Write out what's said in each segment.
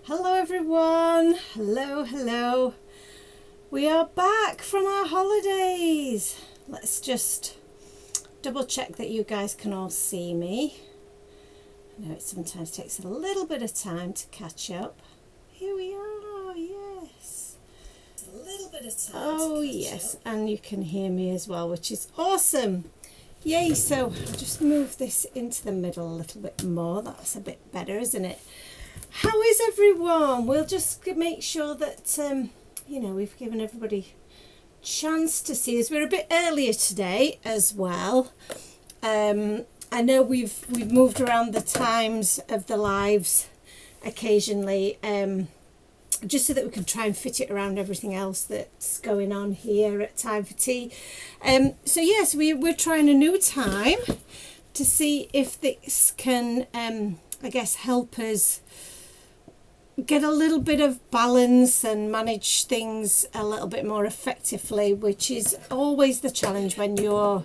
Hello everyone, hello. We are back from our holidays. Let's just double check that you guys can all see me. I know it sometimes takes a little bit of time to catch up. Here we are, yes. A little bit of time. Oh yes, and you can hear me as well, which is awesome. Yay, so I'll just move this into the middle a little bit more. That's a bit better, isn't it? How is everyone? We'll just make sure that, we've given everybody a chance to see us. We're a bit earlier today as well. I know we've moved around the times of the lives occasionally, just so that we can try and fit it around everything else that's going on here at Time for Tea. So yes, we're trying a new time to see if this can, help us get a little bit of balance and manage things a little bit more effectively, which is always the challenge when you're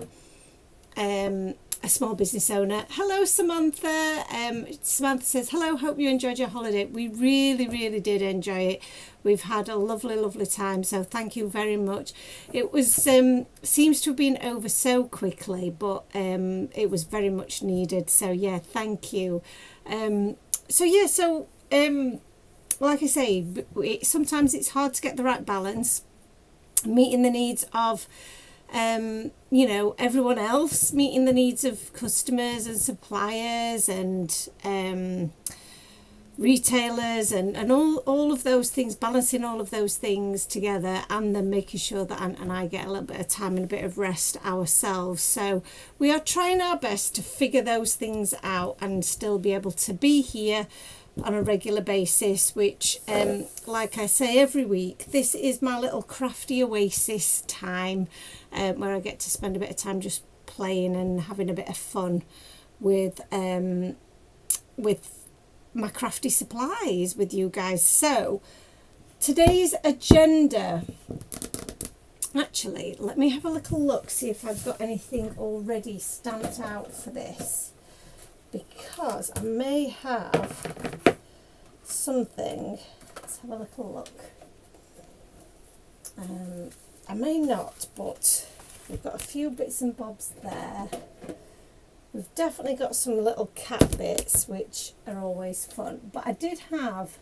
a small business owner. Hello Samantha. Samantha says, hello, hope you enjoyed your holiday. We really did enjoy it. We've had a lovely time, so thank you very much. It was seems to have been over so quickly, but it was very much needed, so yeah, thank you. Like I say, sometimes it's hard to get the right balance, meeting the needs of, everyone else, meeting the needs of customers and suppliers and retailers and all of those things, balancing all of those things together, and then making sure that Ant and I get a little bit of time and a bit of rest ourselves. So we are trying our best to figure those things out and still be able to be here on a regular basis, which like I say every week, this is my little crafty oasis time, where I get to spend a bit of time just playing and having a bit of fun with my crafty supplies with you guys. So today's agenda, actually let me have a little look, see if I've got anything already stamped out for this, because I may have something. Let's have a little look. I may not, but we've got a few bits and bobs there. We've definitely got some little cat bits, which are always fun, but I did have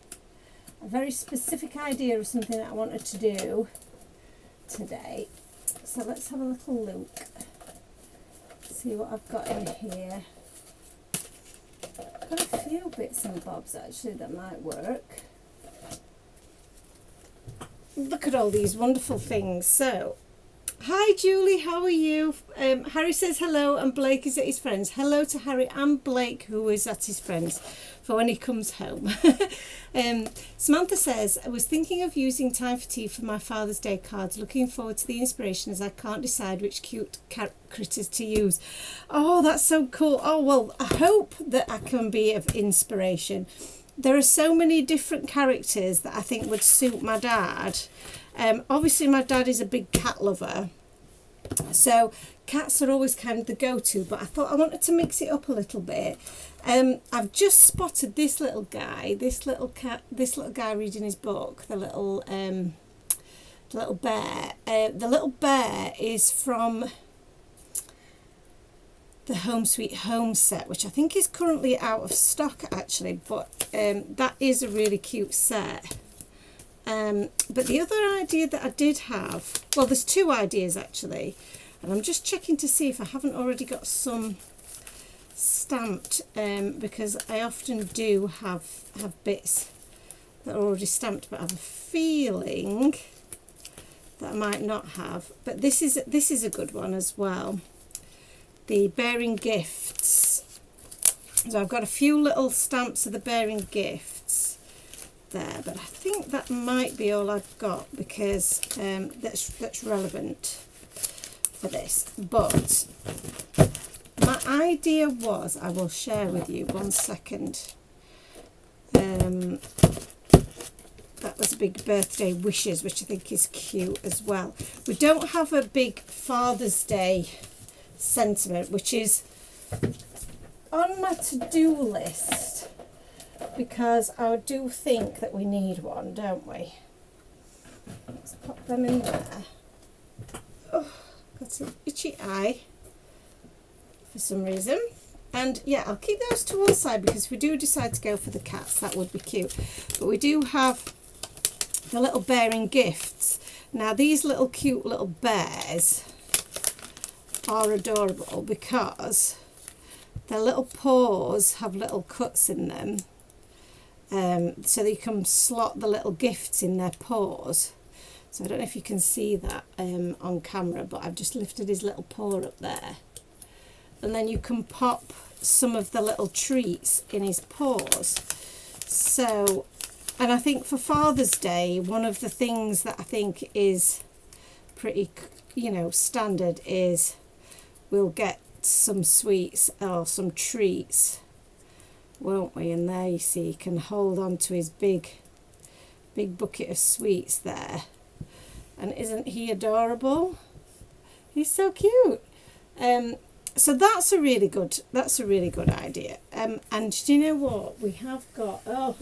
a very specific idea of something that I wanted to do today, so let's have a little look, see what I've got in here. Got a few bits and bobs actually that might work. Look at all these wonderful things. So, hi Julie, how are you? Harry says hello, and Blake is at his friends. Hello to Harry and Blake, who is at his friends for when he comes home. Samantha says, I was thinking of using Time for Tea for my Father's Day cards. Looking forward to the inspiration, as I can't decide which cute critters to use. Oh, that's so cool. Oh, well, I hope that I can be of inspiration. There are so many different characters that I think would suit my dad. Obviously my dad is a big cat lover, so cats are always kind of the go-to, but I thought I wanted to mix it up a little bit. I've just spotted this little guy, this little guy reading his book, the little bear. The little bear is from the Home Sweet Home set, which I think is currently out of stock actually, but that is a really cute set. But the other idea that I did have, well, there's two ideas actually, and I'm just checking to see if I haven't already got some stamped, because I often do have bits that are already stamped, but I have a feeling that I might not have. But this is a good one as well. The Bearing Gifts. So I've got a few little stamps of the Bearing Gifts there, but I think that might be all I've got, because that's relevant for this. But my idea was, I will share with you, one second. That was a big birthday wishes, which I think is cute as well. We don't have a big Father's Day sentiment, which is on my to-do list. because I do think that we need one, don't we? Let's pop them in there. Oh, got an itchy eye for some reason. And yeah, I'll keep those to one side because if we do decide to go for the cats, that would be cute. But we do have the little bearing gifts. Now these little cute little bears are adorable because their little paws have little cuts in them. So that you can slot the little gifts in their paws. So I don't know if you can see that on camera, but I've just lifted his little paw up there. And then you can pop some of the little treats in his paws. So, and I think for Father's Day, one of the things that I think is pretty, you know, standard is we'll get some sweets or some treats, won't we? And there you see, he can hold on to his big bucket of sweets there. And isn't he adorable? He's so cute. So that's a really good idea. And do you know what we have got? Oh,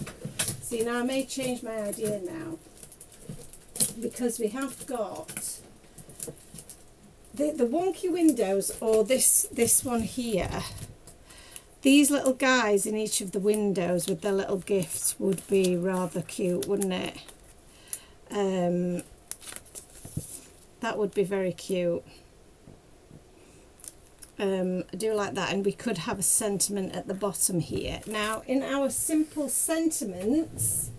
see, now I may change my idea now, because we have got the wonky windows, or this one here. These little guys in each of the windows with their little gifts would be rather cute, wouldn't it? That would be very cute. I do like that, and we could have a sentiment at the bottom here. Now, in our simple sentiments,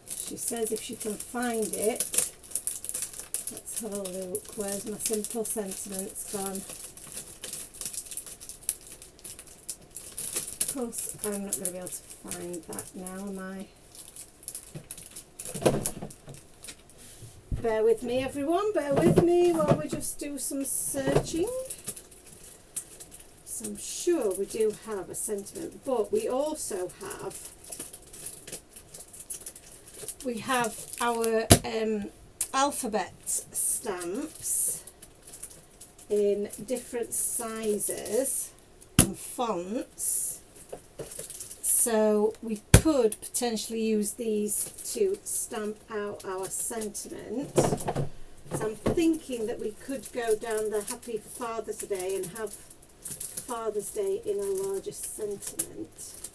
she says if she can find it. Let's have a look. Where's my simple sentiments gone? Of course, I'm not going to be able to find that now, am I? Bear with me, everyone. Bear with me while we just do some searching. So I'm sure we do have a sentiment, but we also have our alphabet stamps in different sizes and fonts. So we could potentially use these to stamp out our sentiment. So I'm thinking that we could go down the Happy Father's Day and have Father's Day in a larger sentiment.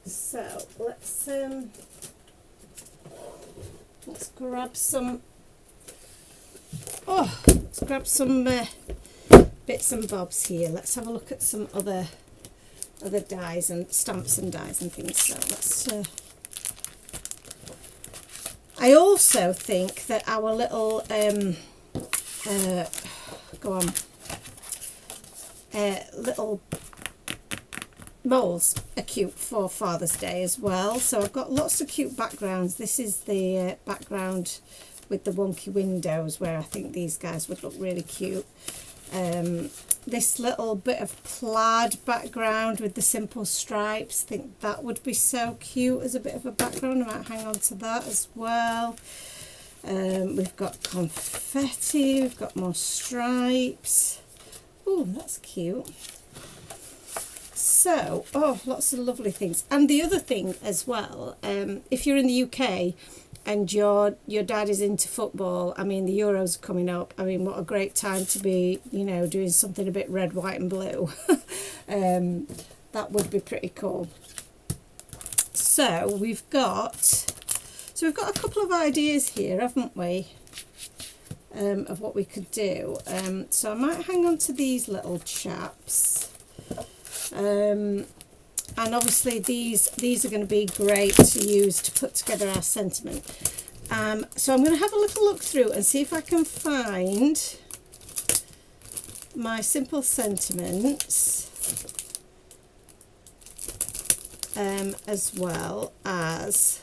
So let's grab some. Oh, let's grab some bits and bobs here. Let's have a look at some other dies and stamps and dies and things. So let's. I also think that our little little moles are cute for Father's Day as well. So I've got lots of cute backgrounds. This is the background with the wonky windows where I think these guys would look really cute. This little bit of plaid background with the simple stripes, I think that would be so cute as a bit of a background. I might hang on to that as well. We've got confetti, we've got more stripes. Oh, that's cute. So, oh, lots of lovely things. And the other thing as well, if you're in the UK and your dad is into football, I mean, the Euros are coming up. I mean, what a great time to be, you know, doing something a bit red, white and blue. That would be pretty cool. So we've got a couple of ideas here, haven't we? Of what we could do. So I might hang on to these little chaps. And obviously these are going to be great to use to put together our sentiment. So I'm going to have a little look through and see if I can find my simple sentiments, as well as,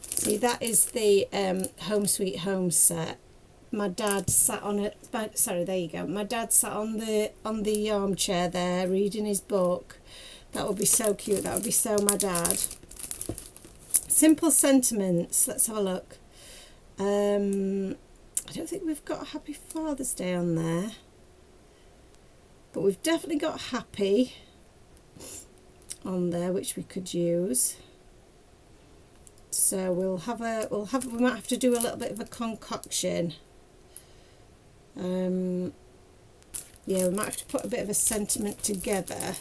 see, that is the Home Sweet Home set. My dad sat on it. Sorry, there you go. My dad sat on the armchair there reading his book. That would be so cute. That would be so my dad. Simple sentiments. Let's have a look. I don't think we've got Happy Father's Day on there, but we've definitely got happy. on there which we could use. So we might have to do a little bit of a concoction. Yeah, we might have to put a bit of a sentiment together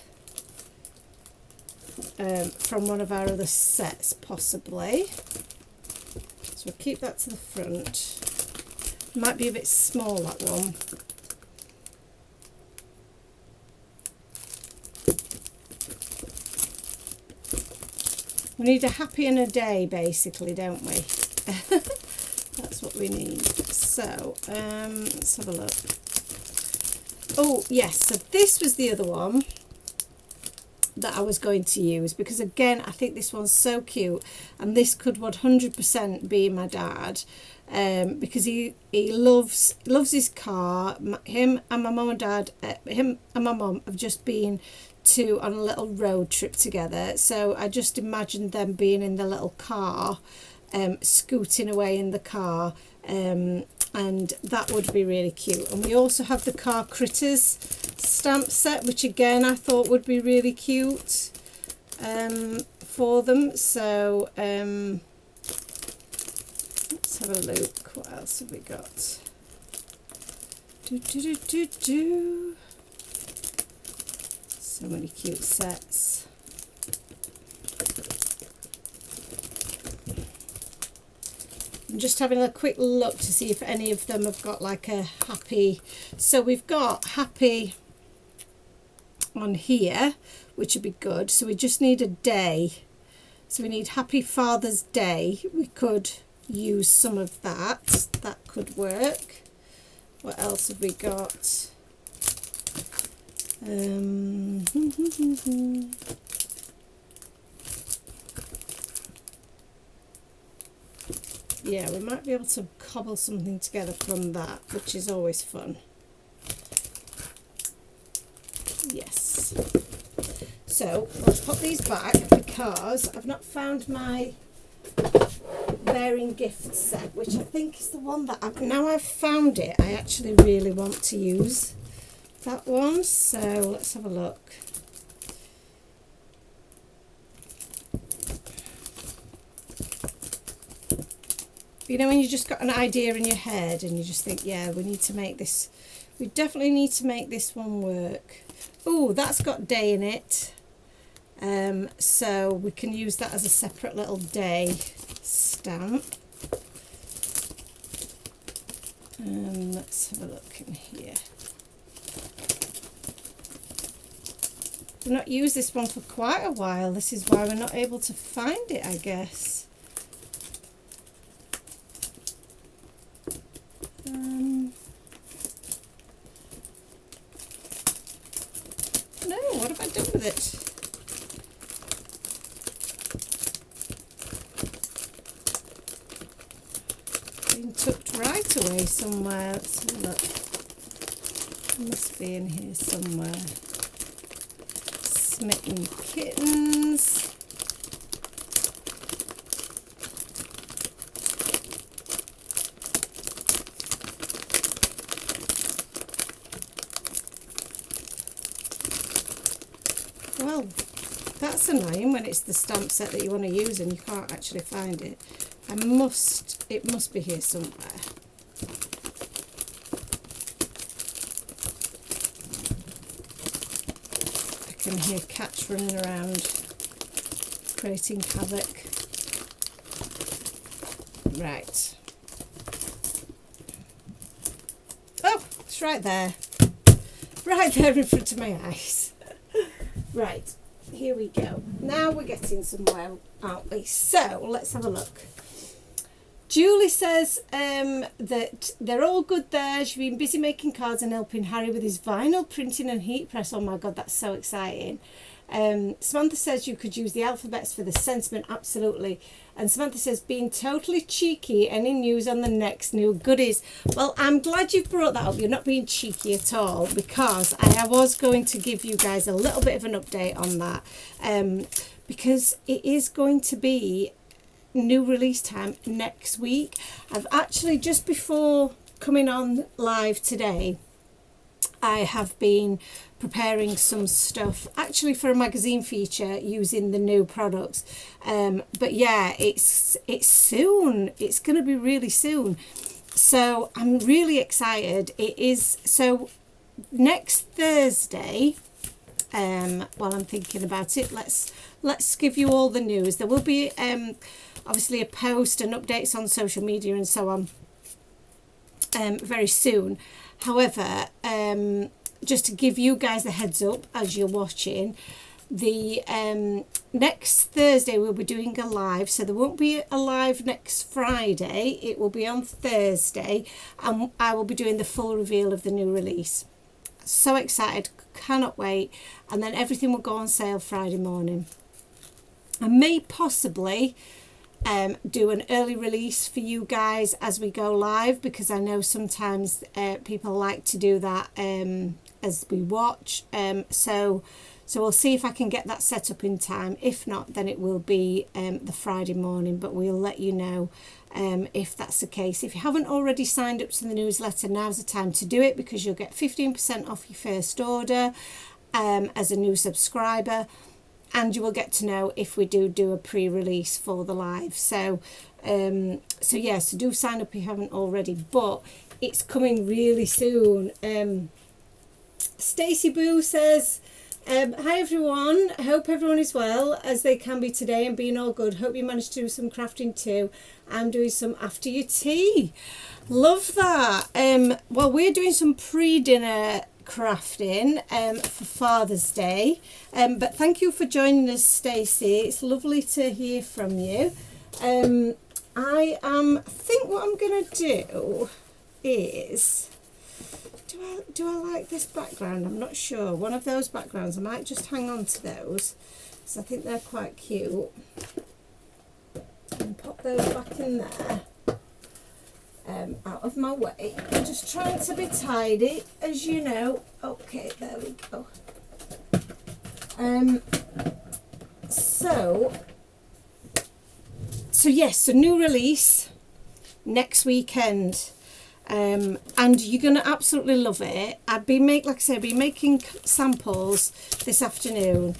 from one of our other sets, possibly. So we'll keep that to the front. Might be a bit small, that one. We need a happy and a day, basically, don't we? That's what we need. So, let's have a look. Oh, yes, so this was the other one that I was going to use, because again, I think this one's so cute, and this could 100% be my dad, because he loves his car. Him and my mum and dad, him and my mum have just been on a little road trip together, so I just imagined them being in the little car, scooting away in the car, and that would be really cute. And we also have the Car Critters stamp set, which again I thought would be really cute for them. So let's have a look. What else have we got? So many cute sets. I'm just having a quick look to see if any of them have got like a happy. So we've got happy on here, which would be good. So we just need a day. So we need Happy Father's Day. We could use some of that. That could work. What else have we got? Yeah, we might be able to cobble something together from that, which is always fun. Yes. So let's put these back, because I've not found my bearing gift set, which I think is the one that now I've found it, I actually really want to use that one. So let's have a look. You know, when you just got an idea in your head and you just think, yeah, we need to make this, we definitely need to make this one work. Oh, that's got day in it. So we can use that as a separate little day stamp. Let's have a look in here. We've not used this one for quite a while. This is why we're not able to find it, I guess. No, what have I done with it? Been tucked right away somewhere. Let's have a look. It must be in here somewhere. Smitten Kittens. Well, that's annoying when it's the stamp set that you want to use and you can't actually find it. It must be here somewhere. I can hear cats running around creating havoc. Right. Oh, it's right there. Right there in front of my eyes. Right, here we go. Now we're getting somewhere, aren't we? So let's have a look. Julie says that they're all good there. She's been busy making cards and helping Harry with his vinyl printing and heat press. Oh my God, that's so exciting. Samantha says you could use the alphabets for the sentiment. Absolutely. And Samantha says being totally cheeky. Any news on the next new goodies? Well, I'm glad you've brought that up. You're not being cheeky at all, because I was going to give you guys a little bit of an update on that, because it is going to be new release time next week. I've actually, just before coming on live today, I have been preparing some stuff actually for a magazine feature using the new products, but yeah, it's soon. It's going to be really soon, so I'm really excited. It is so next Thursday. While I'm thinking about it, let's give you all the news. There will be obviously a post and updates on social media and so on very soon. However, just to give you guys a heads up as you're watching, the next Thursday we'll be doing a live, so there won't be a live next Friday. It will be on Thursday, and I will be doing the full reveal of the new release. So excited, cannot wait. And then everything will go on sale Friday morning. I may possibly do an early release for you guys as we go live, because I know sometimes people like to do that as we watch. So we'll see if I can get that set up in time. If not, then it will be the Friday morning, but we'll let you know if that's the case. If you haven't already signed up to the newsletter, now's the time to do it, because you'll get 15% off your first order as a new subscriber, and you will get to know if we do a pre-release for the live. So yeah, so do sign up if you haven't already, but it's coming really soon. Stacey Boo says, hi everyone, I hope everyone is well as they can be today and being all good. Hope you managed to do some crafting too. I'm doing some after your tea. Love that. Well, we're doing some pre-dinner crafting for Father's Day, but thank you for joining us, Stacey. It's lovely to hear from you. I think what I'm gonna do is, do I like this background? I'm not sure. One of those backgrounds, I might just hang on to those because I think they're quite cute, and pop those back in there. Out of my way. I'm just trying to be tidy, as you know. Okay, there we go. So yes, a new release next weekend, and you're gonna absolutely love it. I've been making samples this afternoon,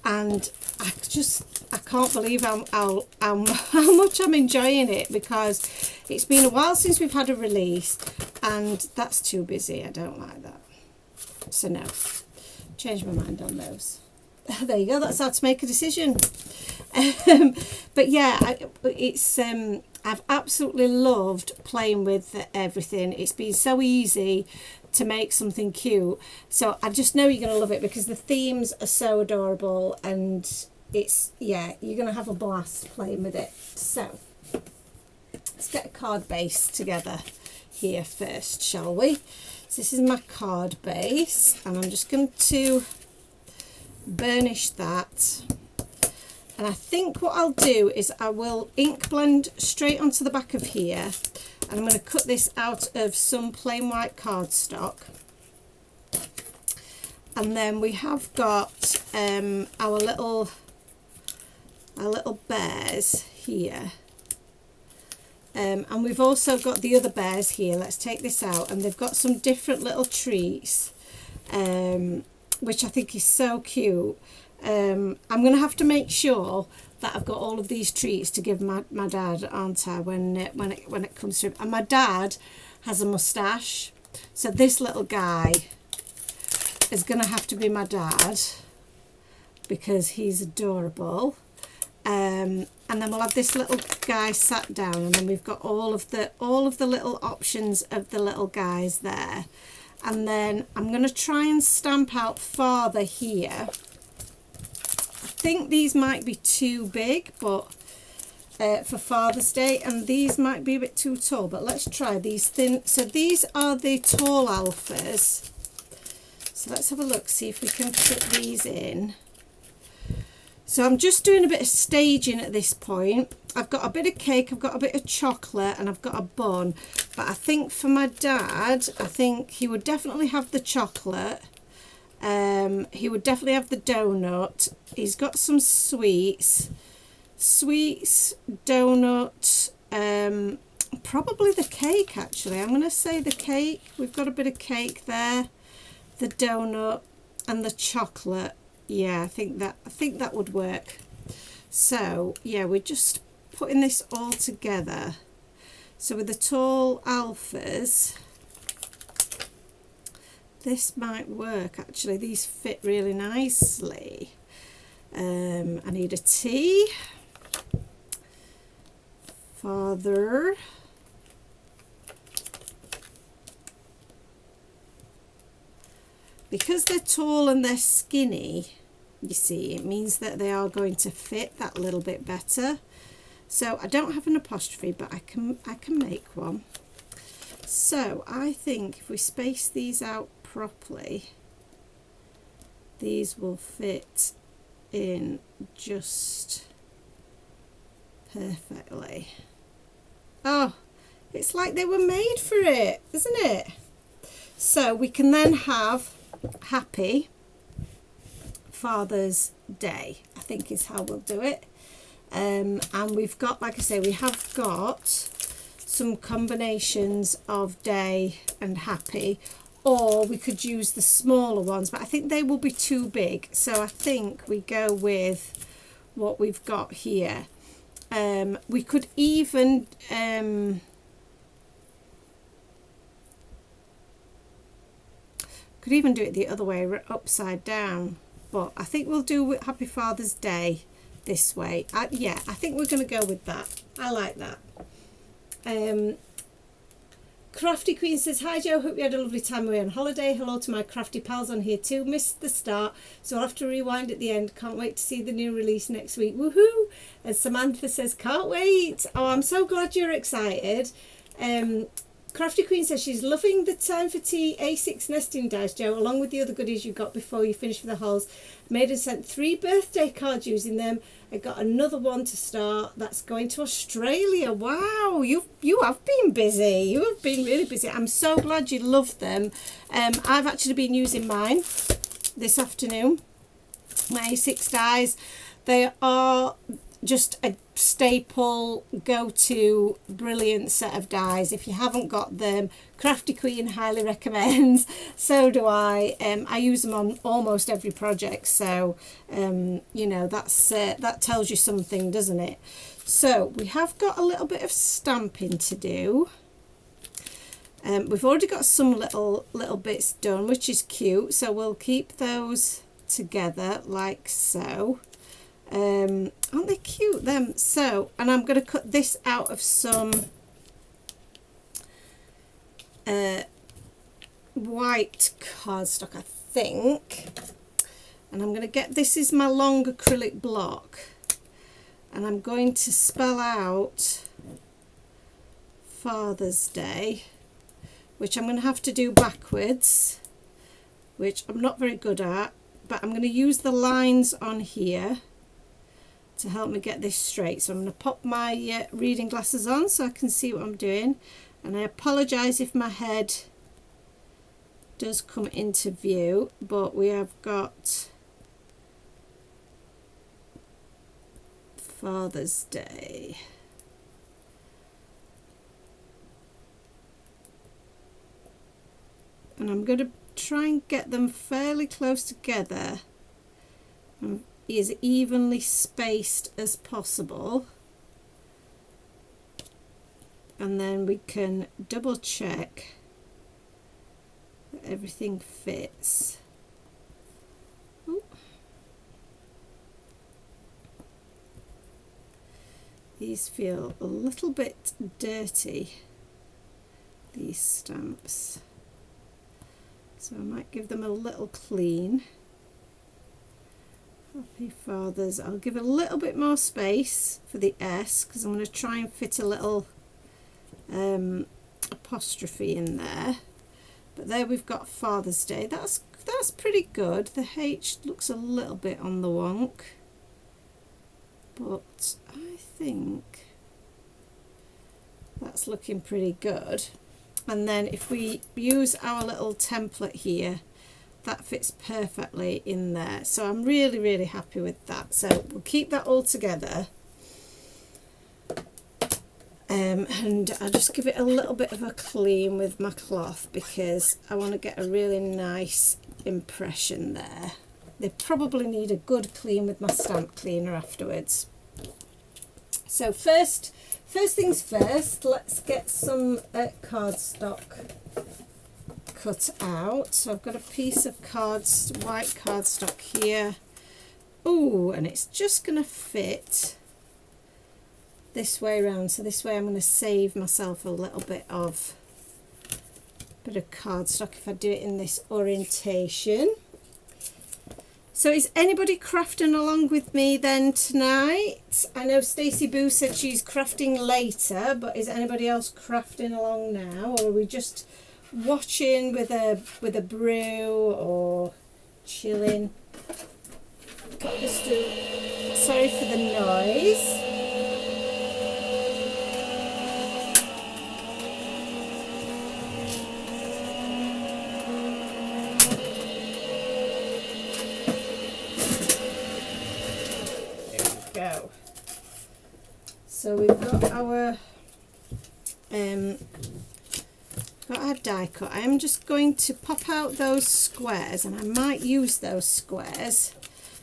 and I can't believe how much I'm enjoying it, because it's been a while since we've had a release, and that's too busy. I don't like that. So no, change my mind on those. There you go. That's how to make a decision. But yeah, I've absolutely loved playing with everything. It's been so easy to make something cute. So I just know you're going to love it, because the themes are so adorable, and you're going to have a blast playing with it. So let's get a card base together here first, shall we? So this is my card base, and I'm just going to burnish that. And I think what I'll do is I will ink blend straight onto the back of here, and I'm going to cut this out of some plain white cardstock. And then we have got our little bears here, and we've also got the other bears here. Let's take this out, and they've got some different little treats, which I think is so cute. I'm going to have to make sure that I've got all of these treats to give my dad, aren't I, when it comes to him. And my dad has a moustache, so this little guy is going to have to be my dad, because he's adorable. And then we'll have this little guy sat down, and then we've got all of the little options of the little guys there. And then I'm going to try and stamp out Father here. I think these might be too big, but for Father's Day, and these might be a bit too tall, but let's try these thin. So these are the tall alphas. So let's have a look, see if we can fit these in. So I'm just doing a bit of staging at this point. I've got a bit of cake, I've got a bit of chocolate, and I've got a bun. But I think for my dad, I think he would definitely have the chocolate. He would definitely have the donut. He's got some sweets, donut, probably the cake actually. I'm going to say the cake. We've got a bit of cake there. the donut and the chocolate. Yeah, I think that would work. So yeah, we're just putting this all together. So with the tall alphas, this might work actually. These fit really nicely. I need a T. Father. Because they're tall and they're skinny, you see, it means that they are going to fit that little bit better. So I don't have an apostrophe, but I can make one. So I think if we space these out properly, these will fit in just perfectly. Oh, it's like they were made for it, isn't it? So we can then have Happy Father's Day, I think is how we'll do it. And we've got, like I say, we have got some combinations of day and happy, or we could use the smaller ones, but I think they will be too big. So I think we go with what we've got here. We could even do it the other way, upside down, but I think we'll do Happy Father's Day this way. Yeah, I think we're going to go with that. I like that. Crafty Queen says, hi Joe, hope you had a lovely time away on holiday. Hello to my crafty pals on here too. Missed the start, so I'll have to rewind at the end. Can't wait to see the new release next week. Woohoo! And Samantha says, can't wait. Oh, I'm so glad you're excited. Crafty Queen says she's loving the Time for Tea A6 nesting dies, Joe, along with the other goodies you got before you finished with the hauls. Made and sent 3 birthday cards using them. I got another one to start that's going to Australia. Wow, you have been busy. You have been really busy. I'm so glad you love them. I've actually been using mine this afternoon. My A6 dies. They are just a staple go-to brilliant set of dies. If you haven't got them, Crafty Queen highly recommends. So do I. I use them on almost every project, so you know, that tells you something, doesn't it? So we have got a little bit of stamping to do. We've already got some little bits done, which is cute, so we'll keep those together like so. Aren't they cute, them? So, and I'm going to cut this out of some white cardstock, I think. And I'm going to get, this is my long acrylic block, and I'm going to spell out Father's Day, which I'm going to have to do backwards, which I'm not very good at, but I'm going to use the lines on here to help me get this straight. So I'm going to pop my reading glasses on so I can see what I'm doing, and I apologise if my head does come into view, but we have got Father's Day. And I'm going to try and get them fairly close together and as evenly spaced as possible, and then we can double check that everything fits. Ooh. These feel a little bit dirty, these stamps, so I might give them a little clean. Happy Fathers. I'll give a little bit more space for the S because I'm going to try and fit a little apostrophe in there. But there we've got Father's Day. That's pretty good. The H looks a little bit on the wonk, but I think that's looking pretty good. And then if we use our little template here, that fits perfectly in there. So I'm really, really happy with that. So we'll keep that all together. And I'll just give it a little bit of a clean with my cloth because I want to get a really nice impression there. They probably need a good clean with my stamp cleaner afterwards. So first things first, let's get some cardstock cut out. So I've got a piece of white cardstock here. Oh, and it's just going to fit this way around. So this way I'm going to save myself a little bit of cardstock if I do it in this orientation. So is anybody crafting along with me then tonight? I know Stacey Boo said she's crafting later, but is anybody else crafting along now, or are we just watching with a brew or chilling? Sorry for the noise. Go. So we've got our die cut. I am just going to pop out those squares, and I might use those squares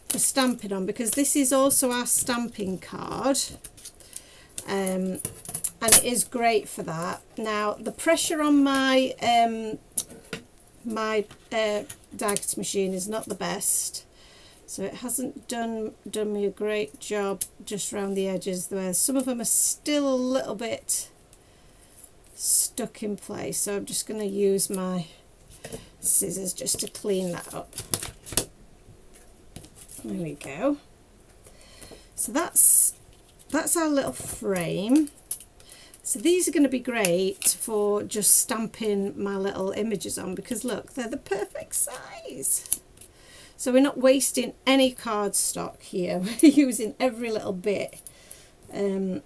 for stamping on, because this is also our stamping card, and it is great for that. Now the pressure on my die cut machine is not the best. So it hasn't done me a great job just around the edges there. Some of them are still a little bit stuck in place. So I'm just going to use my scissors just to clean that up. There we go. So that's our little frame. So these are going to be great for just stamping my little images on, because look, they're the perfect size. So we're not wasting any cardstock here. We're using every little bit. Oh,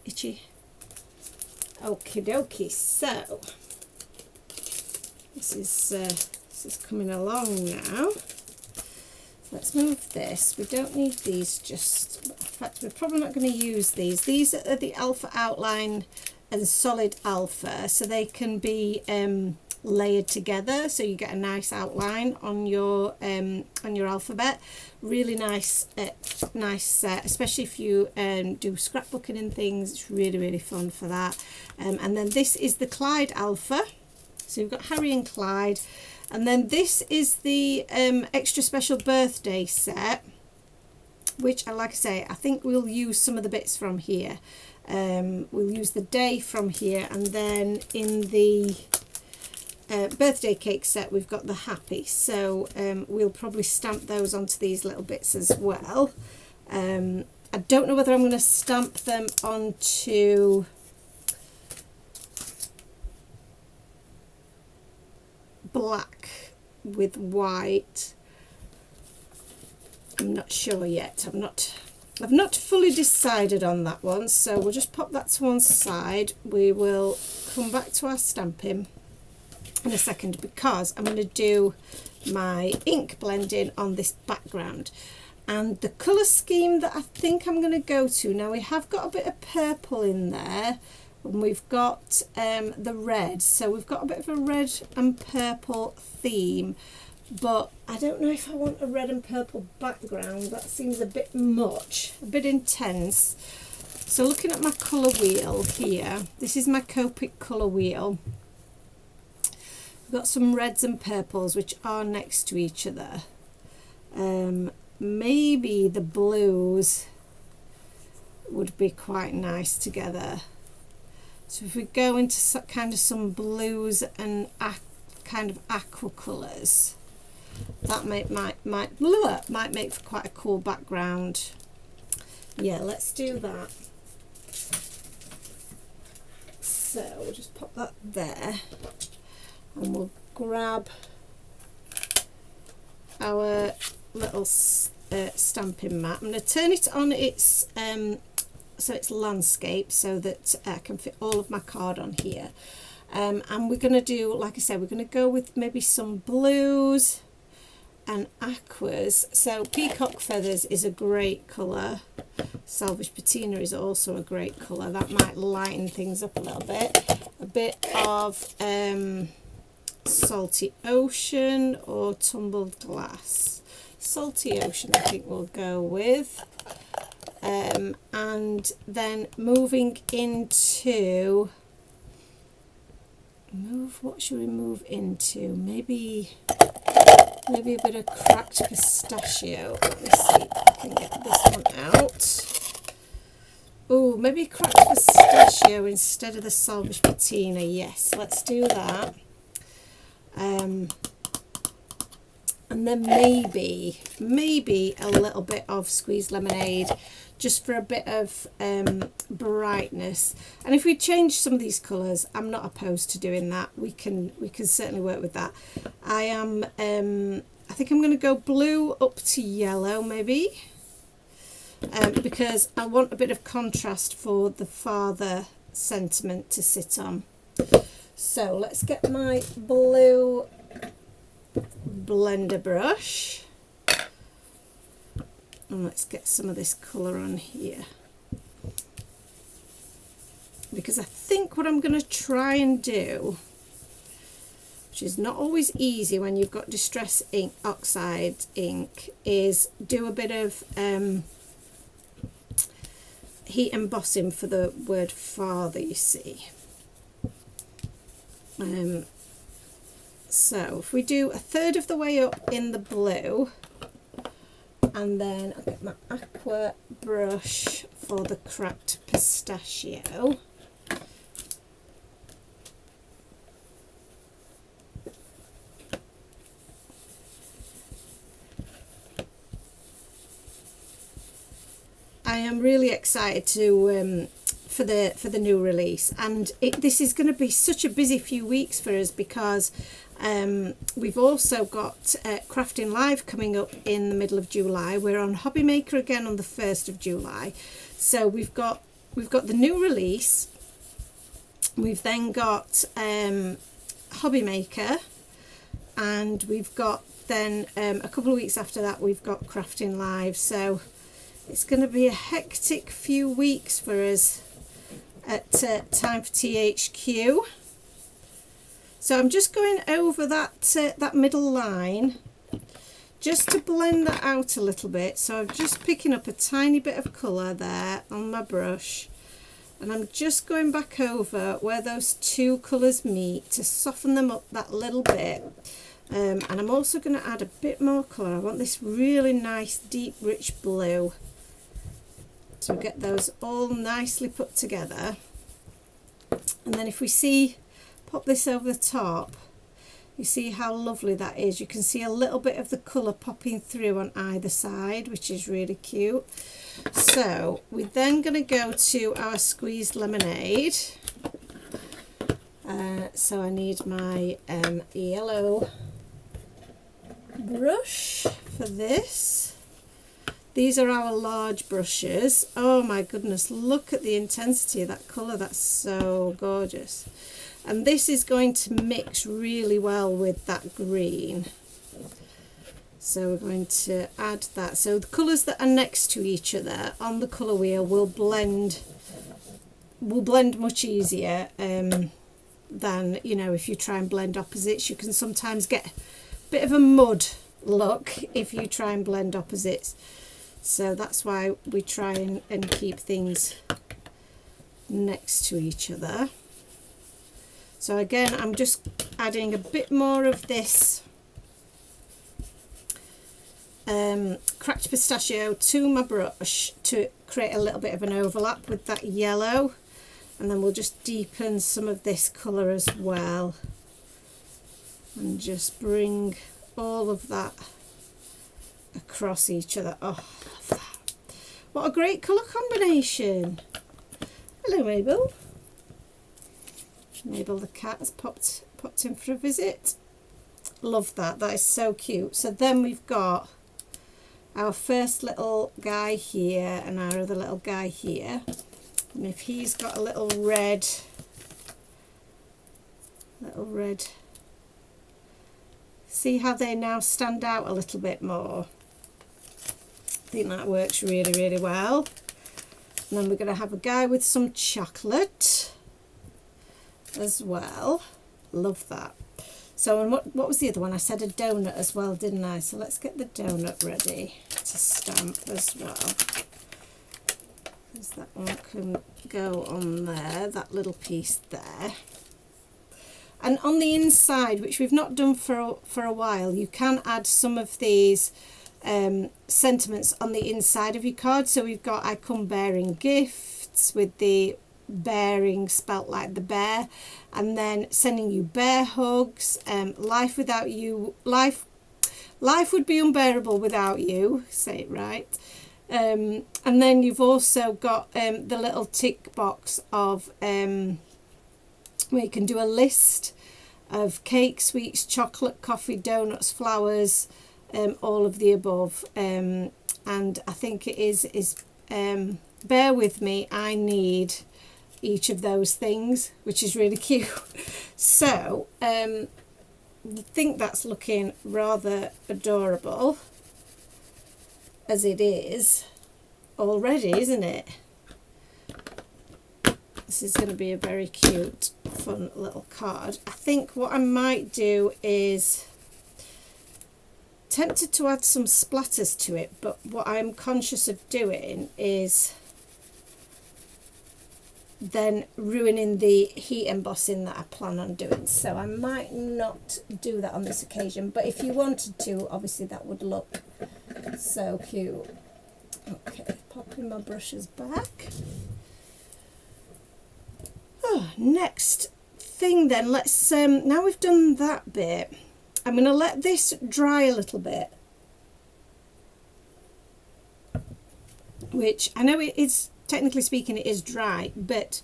itchy. Okie dokie. So this is coming along now. So let's move this. We don't need these just. In fact, we're probably not going to use these. These are the Alpha Outline and Solid Alpha, so they can be layered together, so you get a nice outline on your alphabet. Really nice set, especially if you do scrapbooking and things. It's really fun for that. And then this is the Clyde Alpha, so you've got Harry and Clyde, and then this is the extra special birthday set, which, like I say, I think we'll use some of the bits from here. We'll use the day from here, and then in the birthday cake set we've got the happy, so we'll probably stamp those onto these little bits as well. I don't know whether I'm going to stamp them onto black with white. I'm not sure yet. I've not fully decided on that one, so we'll just pop that to one side. We will come back to our stamping in a second, because I'm going to do my ink blending on this background. And the colour scheme that I think I'm going to go to, now we have got a bit of purple in there, and we've got the red, so we've got a bit of a red and purple theme, but I don't know if I want a red and purple background. That seems a bit much, a bit intense. So looking at my colour wheel here, this is my Copic colour wheel. Got some reds and purples which are next to each other. Maybe the blues would be quite nice together. So if we go into kind of some blues and kind of aqua colours, that might make for quite a cool background. Yeah, let's do that. So we'll just pop that there. And we'll grab our little stamping mat. I'm going to turn it on its so it's landscape, so that I can fit all of my card on here. And we're going to do, like I said, we're going to go with maybe some blues and aquas. So peacock feathers is a great colour. Salvage patina is also a great colour. That might lighten things up a little bit. A bit of Salty Ocean or Tumbled Glass. Salty Ocean I think we'll go with. And then moving into, what should we move into? Maybe a bit of cracked pistachio. Let me see if I can get this one out. Oh, maybe cracked pistachio instead of the salvage patina. Yes, let's do that. And then maybe a little bit of squeezed lemonade, just for a bit of brightness. And if we change some of these colours, I'm not opposed to doing that. We can certainly work with that. I think I'm going to go blue up to yellow maybe, because I want a bit of contrast for the father sentiment to sit on. So let's get my blue blender brush and let's get some of this colour on here, because I think what I'm going to try and do, which is not always easy when you've got distress ink, oxide ink, is do a bit of heat embossing for the word father, you see. So if we do a third of the way up in the blue, and then I'll get my aqua brush for the cracked pistachio. I am really excited to for the new release, and this is going to be such a busy few weeks for us, because we've also got Crafting Live coming up in the middle of July. We're on Hobby Maker again on the 1st of July. So we've got the new release. We've then got Hobby Maker, and we've got then a couple of weeks after that we've got Crafting Live. So it's going to be a hectic few weeks for us at Time for THQ. So I'm just going over that middle line just to blend that out a little bit. So I'm just picking up a tiny bit of colour there on my brush, and I'm just going back over where those two colours meet to soften them up that little bit. And I'm also going to add a bit more colour. I want this really nice deep rich blue. So get those all nicely put together, and then if we pop this over the top, you see how lovely that is. You can see a little bit of the colour popping through on either side, which is really cute. So we're then going to go to our squeezed lemonade. So I need my yellow brush for this. These are our large brushes. Oh my goodness, look at the intensity of that colour. That's so gorgeous. And this is going to mix really well with that green. So we're going to add that. So the colours that are next to each other on the colour wheel will blend much easier than, you know, if you try and blend opposites. You can sometimes get a bit of a mud look if you try and blend opposites. So that's why we try and keep things next to each other. So again, I'm just adding a bit more of this cracked pistachio to my brush to create a little bit of an overlap with that yellow, and then we'll just deepen some of this colour as well, and just bring all of that across each other. Oh, I love that. What a great colour combination. Hello, Mabel. Mabel the cat has popped in for a visit. Love that. That is so cute. So then we've got our first little guy here and our other little guy here. And if he's got a little red, see how they now stand out a little bit more. I think that works really, really well. And then we're going to have a guy with some chocolate as well. Love that. So, and what was the other one? I said a donut as well, didn't I? So let's get the donut ready to stamp as well. Because that one can go on there, that little piece there. And on the inside, which we've not done for a while, you can add some of these sentiments on the inside of your card. So we've got I come bearing gifts with the bearing spelt like the bear, and then sending you bear hugs, life without you, life would be unbearable without you, say it right. And then you've also got the little tick box of where you can do a list of cake, sweets, chocolate, coffee, donuts, flowers, all of the above. And I think it is bear with me, I need each of those things, which is really cute. So I think that's looking rather adorable as it is already, isn't it? This is going to be a very cute, fun little card. I think what I might do is tempted to add some splatters to it, but what I'm conscious of doing is then ruining the heat embossing that I plan on doing. So I might not do that on this occasion, but if you wanted to, obviously that would look so cute. Okay, popping my brushes back. Oh, next thing then, let's now we've done that bit, I'm going to let this dry a little bit, which I know it is, technically speaking, it is dry, but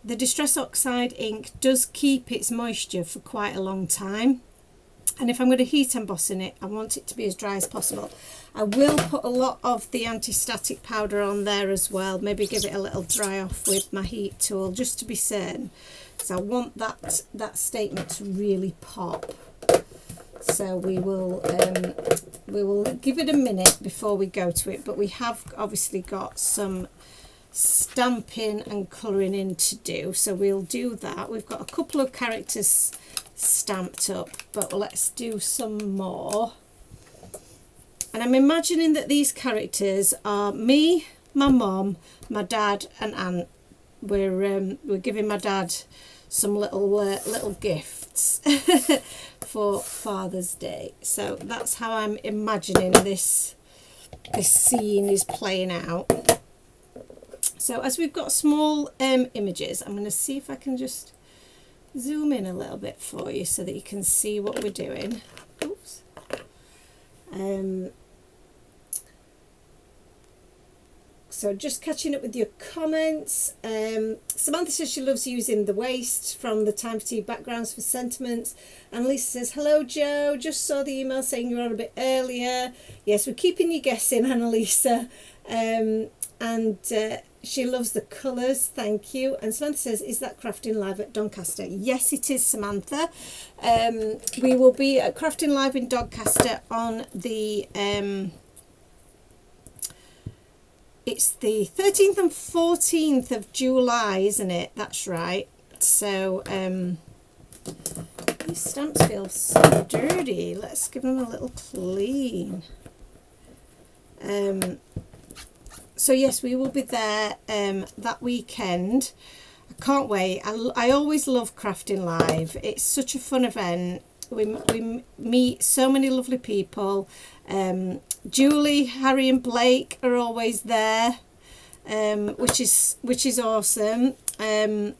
the Distress Oxide ink does keep its moisture for quite a long time. And if I'm going to heat emboss in it, I want it to be as dry as possible. I will put a lot of the anti-static powder on there as well. Maybe give it a little dry off with my heat tool, just to be certain. So I want that statement to really pop. So we will give it a minute before we go to it. But we have obviously got some stamping and colouring in to do. So we'll do that. We've got a couple of characters stamped up, but let's do some more. And I'm imagining that these characters are me, my mum, my dad and aunt. We're giving my dad some little gifts for Father's Day. So that's how I'm imagining this scene is playing out. So as we've got small images, I'm going to see if I can just zoom in a little bit for you so that you can see what we're doing. Oops. So just catching up with your comments. Samantha says she loves using the waste from the Time for Tea backgrounds for sentiments. And Lisa says, hello Joe, just saw the email saying you were on a bit earlier. Yes, we're keeping you guessing, Annalisa. And she loves the colours, thank you. And Samantha says, is that Crafting Live at Doncaster? Yes, it is, Samantha. We will be at Crafting Live in Doncaster on the... it's the 13th and 14th of July, isn't it? That's right. So these stamps feel so dirty. Let's give them a little clean. So yes, we will be there that weekend. I can't wait. I always love Crafting Live. It's such a fun event. We meet so many lovely people. Julie, Harry and Blake are always there, which is awesome. Oh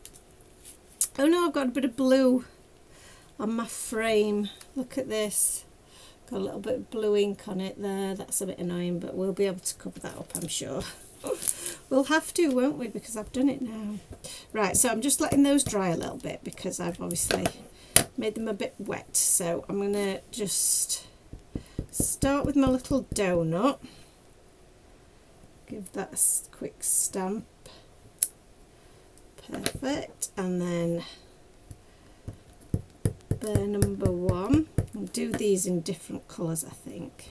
no, I've got a bit of blue on my frame. Look at this. Got a little bit of blue ink on it there. That's a bit annoying, but we'll be able to cover that up, I'm sure. We'll have to, won't we? Because I've done it now. Right, so I'm just letting those dry a little bit because I've obviously made them a bit wet. So I'm going to just start with my little donut. Give that a quick stamp. Perfect. And then bear number one. We'll do these in different colours, I think.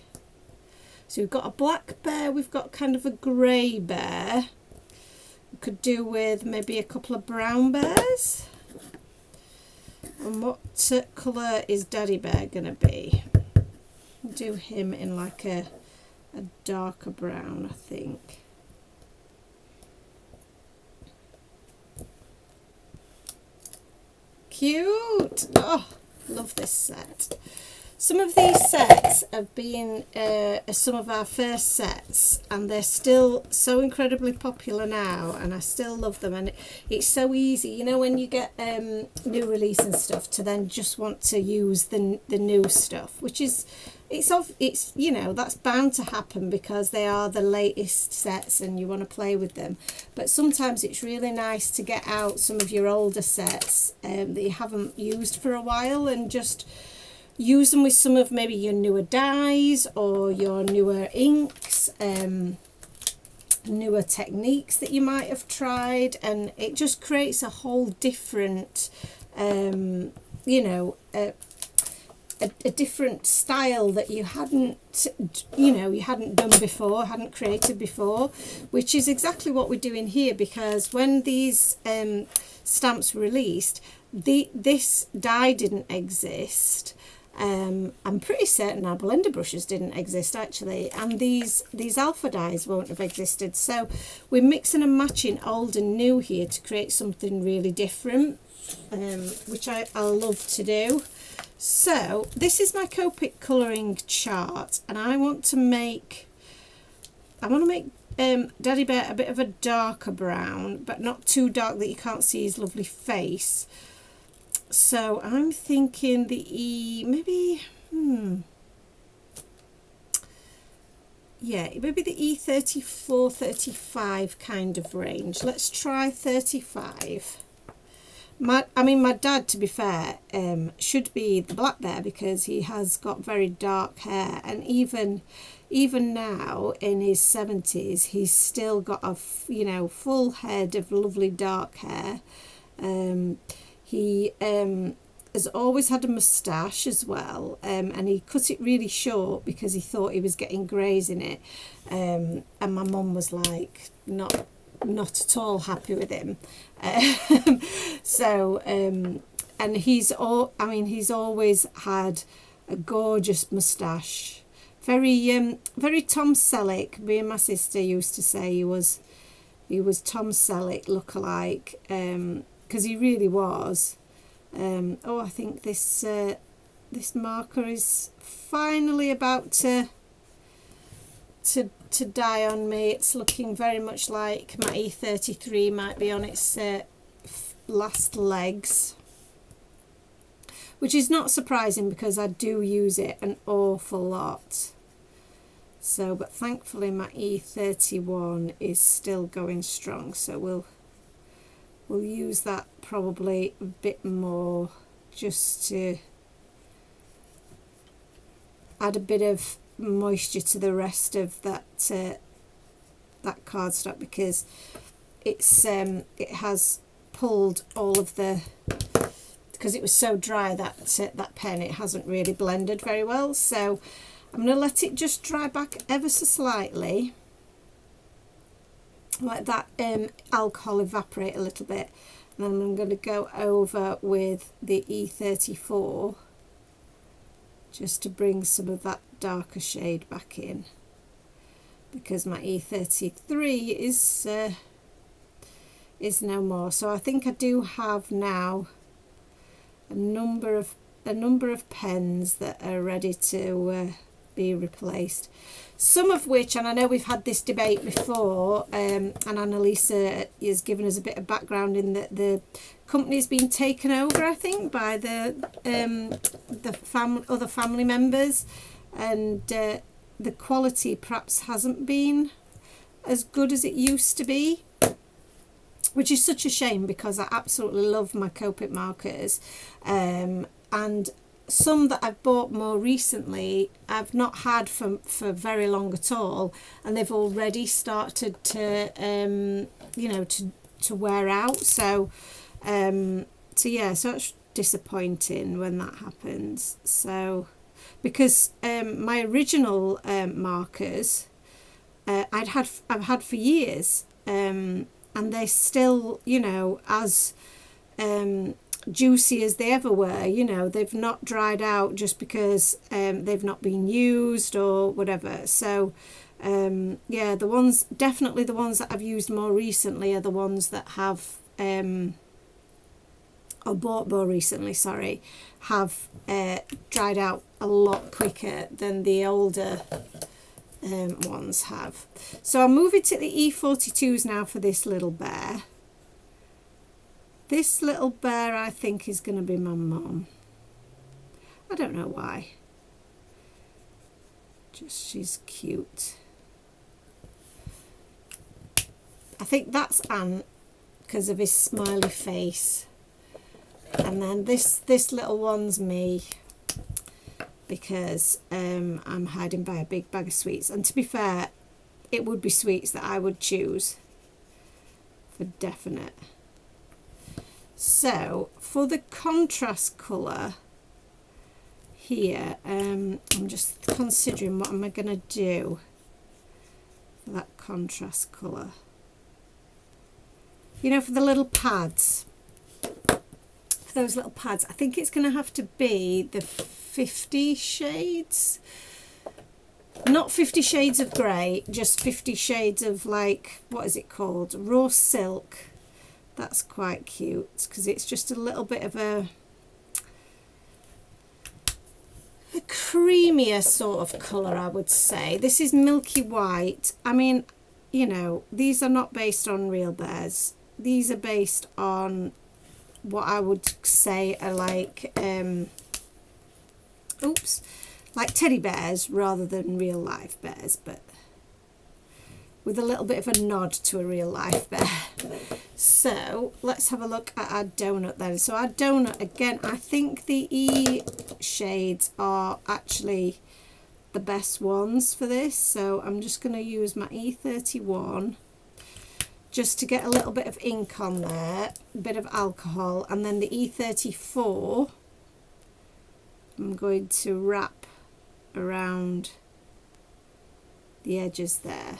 So we've got a black bear, we've got kind of a grey bear. We could do with maybe a couple of brown bears. And what colour is Daddy Bear going to be? I'll do him in like a darker brown, I think. Cute! Oh, love this set. Some of these sets have been some of our first sets, and they're still so incredibly popular now, and I still love them. And it's so easy, you know, when you get new release and stuff, to then just want to use the new stuff, which is it's you know, that's bound to happen because they are the latest sets and you want to play with them. But sometimes it's really nice to get out some of your older sets that you haven't used for a while and just use them with some of maybe your newer dyes or your newer inks, newer techniques that you might have tried, and it just creates a whole different, you know, a different style that you hadn't, you know, you hadn't done before, hadn't created before, which is exactly what we're doing here, because when these stamps were released, this dye didn't exist. I'm pretty certain our blender brushes didn't exist actually, and these alpha dyes won't have existed. So we're mixing and matching old and new here to create something really different, which I love to do. So this is my Copic colouring chart, and I want to make Daddy Bear a bit of a darker brown, but not too dark that you can't see his lovely face. So I'm thinking maybe the E34, 35 kind of range. Let's try 35. My dad, to be fair, should be the Black Bear because he has got very dark hair, and even now in his 70s, he's still got a full head of lovely dark hair. He has always had a moustache as well, and he cut it really short because he thought he was getting greys in it, and my mum was like not at all happy with him. And he's always had a gorgeous moustache, very Tom Selleck. Me and my sister used to say he was Tom Selleck lookalike. Because he really was. I think this marker is finally about to dye on me. It's looking very much like my E33 might be on its last legs, which is not surprising because I do use it an awful lot. So, but thankfully my E31 is still going strong, so we'll use that probably a bit more, just to add a bit of moisture to the rest of that cardstock, because it has pulled all of the, because it was so dry, that pen, it hasn't really blended very well. So I'm going to let it just dry back ever so slightly, let that alcohol evaporate a little bit, and then I'm going to go over with the E34 just to bring some of that darker shade back in, because my E33 is no more. So I think I do have now a number of pens that are ready to be replaced. Some of which, and I know we've had this debate before, and Annalisa has given us a bit of background in that the company's been taken over, I think, by other family members, and the quality perhaps hasn't been as good as it used to be, which is such a shame because I absolutely love my Copic markers, and some that I've bought more recently I've not had for very long at all, and they've already started to to wear out. So yeah, so it's disappointing when that happens. So because my original markers I've had for years, and they still, as juicy as they ever were. You know, they've not dried out just because they've not been used or whatever. So yeah, definitely the ones that I've used more recently are the ones that have or bought more recently, sorry, have dried out a lot quicker than the older ones have. So I'm moving to the E42s now for this little bear. This little bear I think is going to be my mum. I don't know why. Just she's cute. I think that's Ant because of his smiley face. And then this little one's me because I'm hiding by a big bag of sweets. And to be fair, it would be sweets that I would choose for definite. So for the contrast colour here, I'm just considering what am I going to do for that contrast colour. You know, for the little pads, for those little pads, I think it's going to have to be the 50 shades. Not 50 shades of grey, just 50 shades of, like, what is it called? Raw silk. That's quite cute because it's just a little bit of a creamier sort of colour, I would say. This is milky white. I mean, you know, these are not based on real bears. These are based on what I would say are like, like teddy bears rather than real life bears, but with a little bit of a nod to a real life bear. So let's have a look at our donut then. So our donut, again, I think the E shades are actually the best ones for this. So I'm just going to use my E31 just to get a little bit of ink on there, a bit of alcohol, and then the E34 I'm going to wrap around the edges there.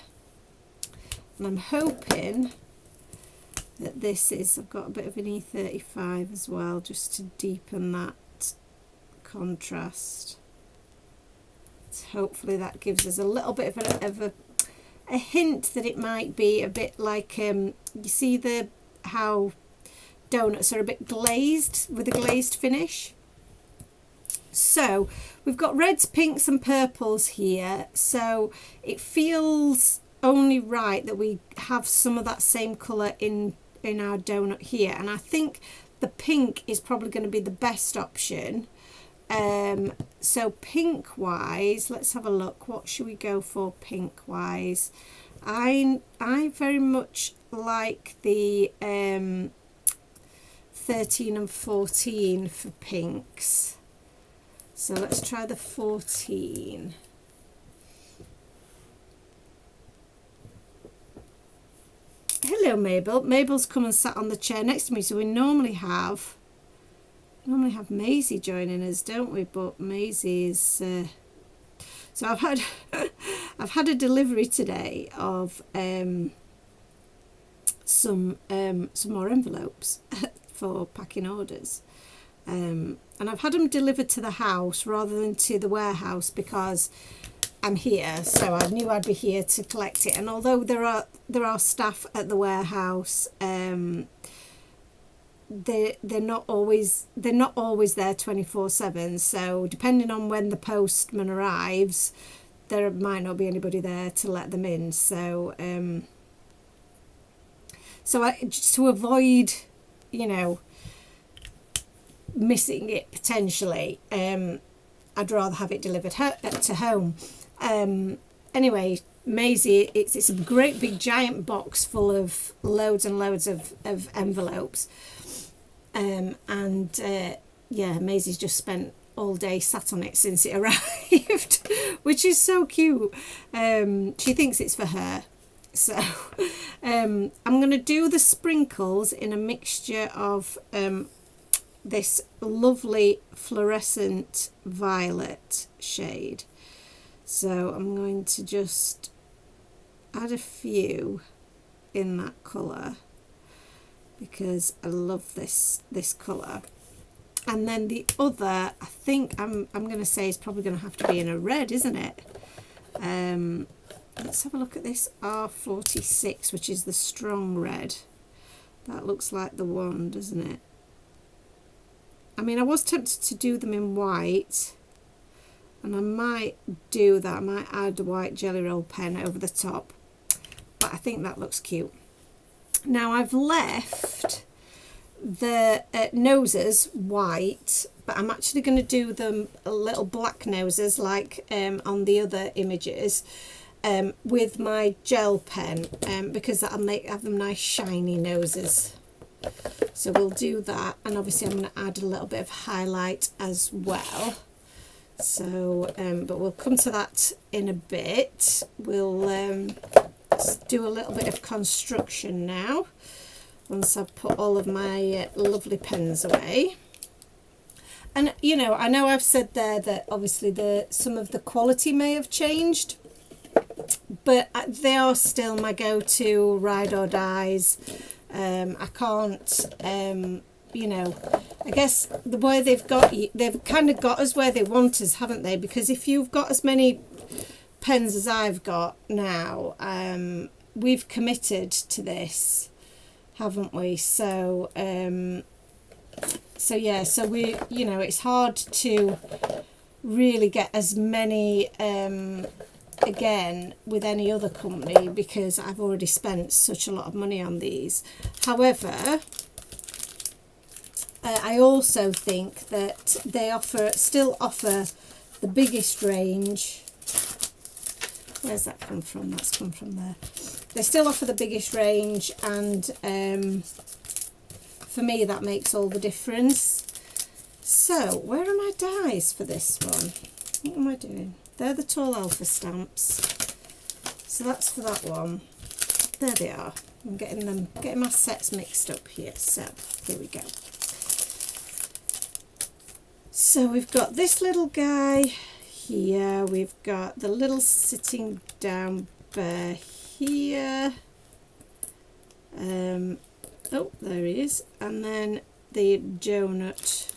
And I'm hoping that this is, I've got a bit of an E35 as well, just to deepen that contrast. So hopefully that gives us a little bit of a hint that it might be a bit like, you see how donuts are a bit glazed, with a glazed finish. So we've got reds, pinks and purples here, so it feels only right that we have some of that same colour in our donut here, and I think the pink is probably going to be the best option. So pink wise, let's have a look. What should we go for pink wise? I very much like the 13 and 14 for pinks. So let's try the 14. Hello Mabel. Mabel's come and sat on the chair next to me, so we normally have Maisie joining us, don't we? But Maisie is so I've had a delivery today of some more envelopes for packing orders, and I've had them delivered to the house rather than to the warehouse because I'm here, so I knew I'd be here to collect it. And although there are staff at the warehouse, they're not always there 24/7. So depending on when the postman arrives, there might not be anybody there to let them in. So just to avoid, you know, missing it potentially, I'd rather have it delivered to home. Anyway, Maisie, it's a great big giant box full of loads and loads of envelopes, yeah, Maisie's just spent all day sat on it since it arrived, which is so cute. She thinks it's for her. So I'm going to do the sprinkles in a mixture of this lovely fluorescent violet shade. So I'm going to just add a few in that colour because I love this colour. And then the other, I think I'm going to say is probably going to have to be in a red, isn't it? Let's have a look at this R46, which is the strong red. That looks like the one, doesn't it? I mean, I was tempted to do them in white, and I might do that. I might add a white Jelly Roll pen over the top, but I think that looks cute. Now I've left the noses white, but I'm actually going to do them little black noses like on the other images with my gel pen, because that'll have them nice shiny noses. So we'll do that, and obviously I'm going to add a little bit of highlight as well. So but we'll come to that in a bit. We'll do a little bit of construction now once I've put all of my lovely pens away. And you know, I know I've said there that obviously some of the quality may have changed, but they are still my go-to ride or dies. I can't, you know, I guess the way they've kind of got us where they want us, haven't they? Because if you've got as many pens as I've got now, we've committed to this, haven't we? So yeah, so we, you know, it's hard to really get as many again with any other company, because I've already spent such a lot of money on these. However, I also think that they still offer the biggest range. Where's that come from? That's come from there. They still offer the biggest range, and for me that makes all the difference. So where are my dies for this one? What am I doing? They're the Tall Alpha stamps. So that's for that one. There they are. I'm getting my sets mixed up here. So here we go. So we've got this little guy here. We've got the little sitting down bear here. Oh, there he is. And then the donut.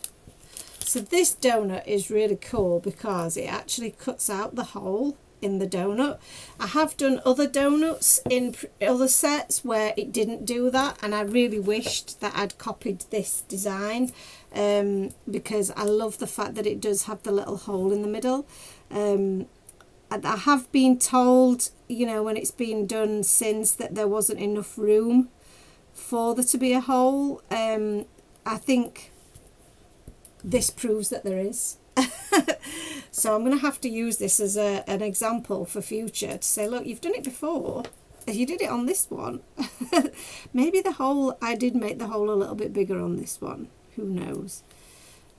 So this donut is really cool because it actually cuts out the hole in the donut. I have done other donuts in other sets where it didn't do that, and I really wished that I'd copied this design, because I love the fact that it does have the little hole in the middle. I have been told, you know, when it's been done since, that there wasn't enough room for there to be a hole. I think this proves that there is. So I'm going to have to use this as an example for future to say, look, you've done it before. You did it on this one. Maybe I did make the hole a little bit bigger on this one. Who knows?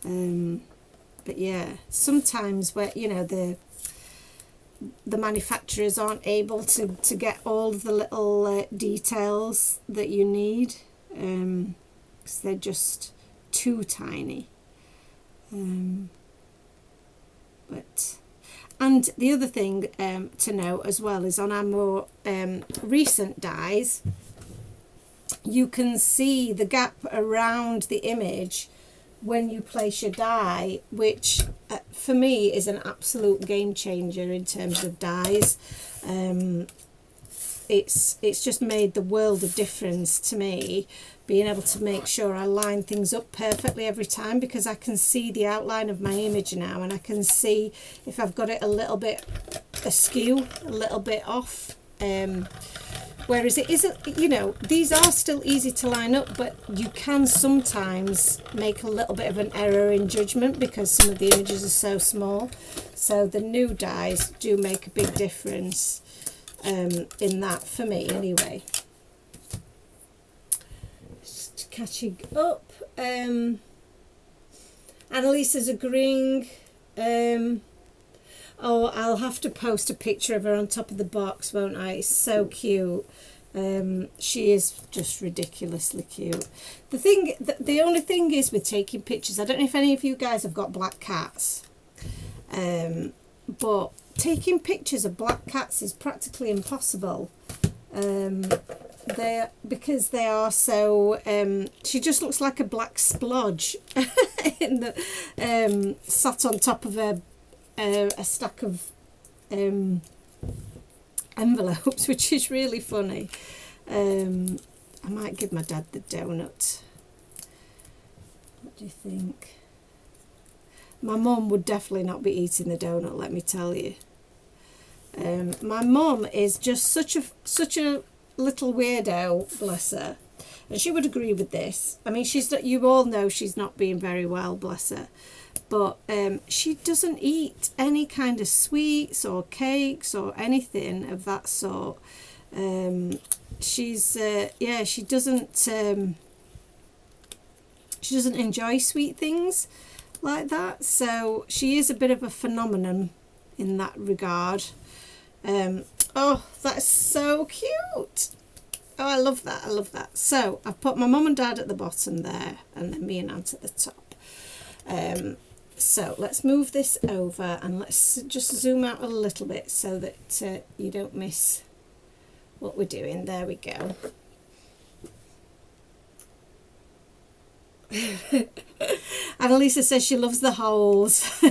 But yeah, sometimes where, you know, the manufacturers aren't able to get all the little details that you need, because they're just too tiny. And the other thing to know as well is on our more recent dies, you can see the gap around the image when you place your die, which for me is an absolute game changer in terms of dies. It's just made the world of difference to me, being able to make sure I line things up perfectly every time, because I can see the outline of my image now, and I can see if I've got it a little bit askew, a little bit off. Whereas it isn't, you know, these are still easy to line up, but you can sometimes make a little bit of an error in judgment because some of the images are so small. So the new dies do make a big difference in that, for me anyway. Just catching up. Annalisa's agreeing. Oh, I'll have to post a picture of her on top of the box, won't I? It's so cute. She is just ridiculously cute. The only thing is with taking pictures, I don't know if any of you guys have got black cats, but taking pictures of black cats is practically impossible. Because they are so, she just looks like a black splodge. in the sat on top of a stack of envelopes, which is really funny. I might give my dad the donut. What do you think? My mum would definitely not be eating the donut, let me tell you. My mum is just such a little weirdo, bless her, and she would agree with this. I mean, you all know she's not being very well, bless her, but she doesn't eat any kind of sweets or cakes or anything of that sort. She doesn't enjoy sweet things like that, so she is a bit of a phenomenon in that regard. Oh, that's so cute. Oh, I love that. I love that. So I've put my mum and dad at the bottom there, and then me and Aunt at the top. So let's move this over, and let's just zoom out a little bit so that you don't miss what we're doing. There we go. Annalisa says she loves the holes.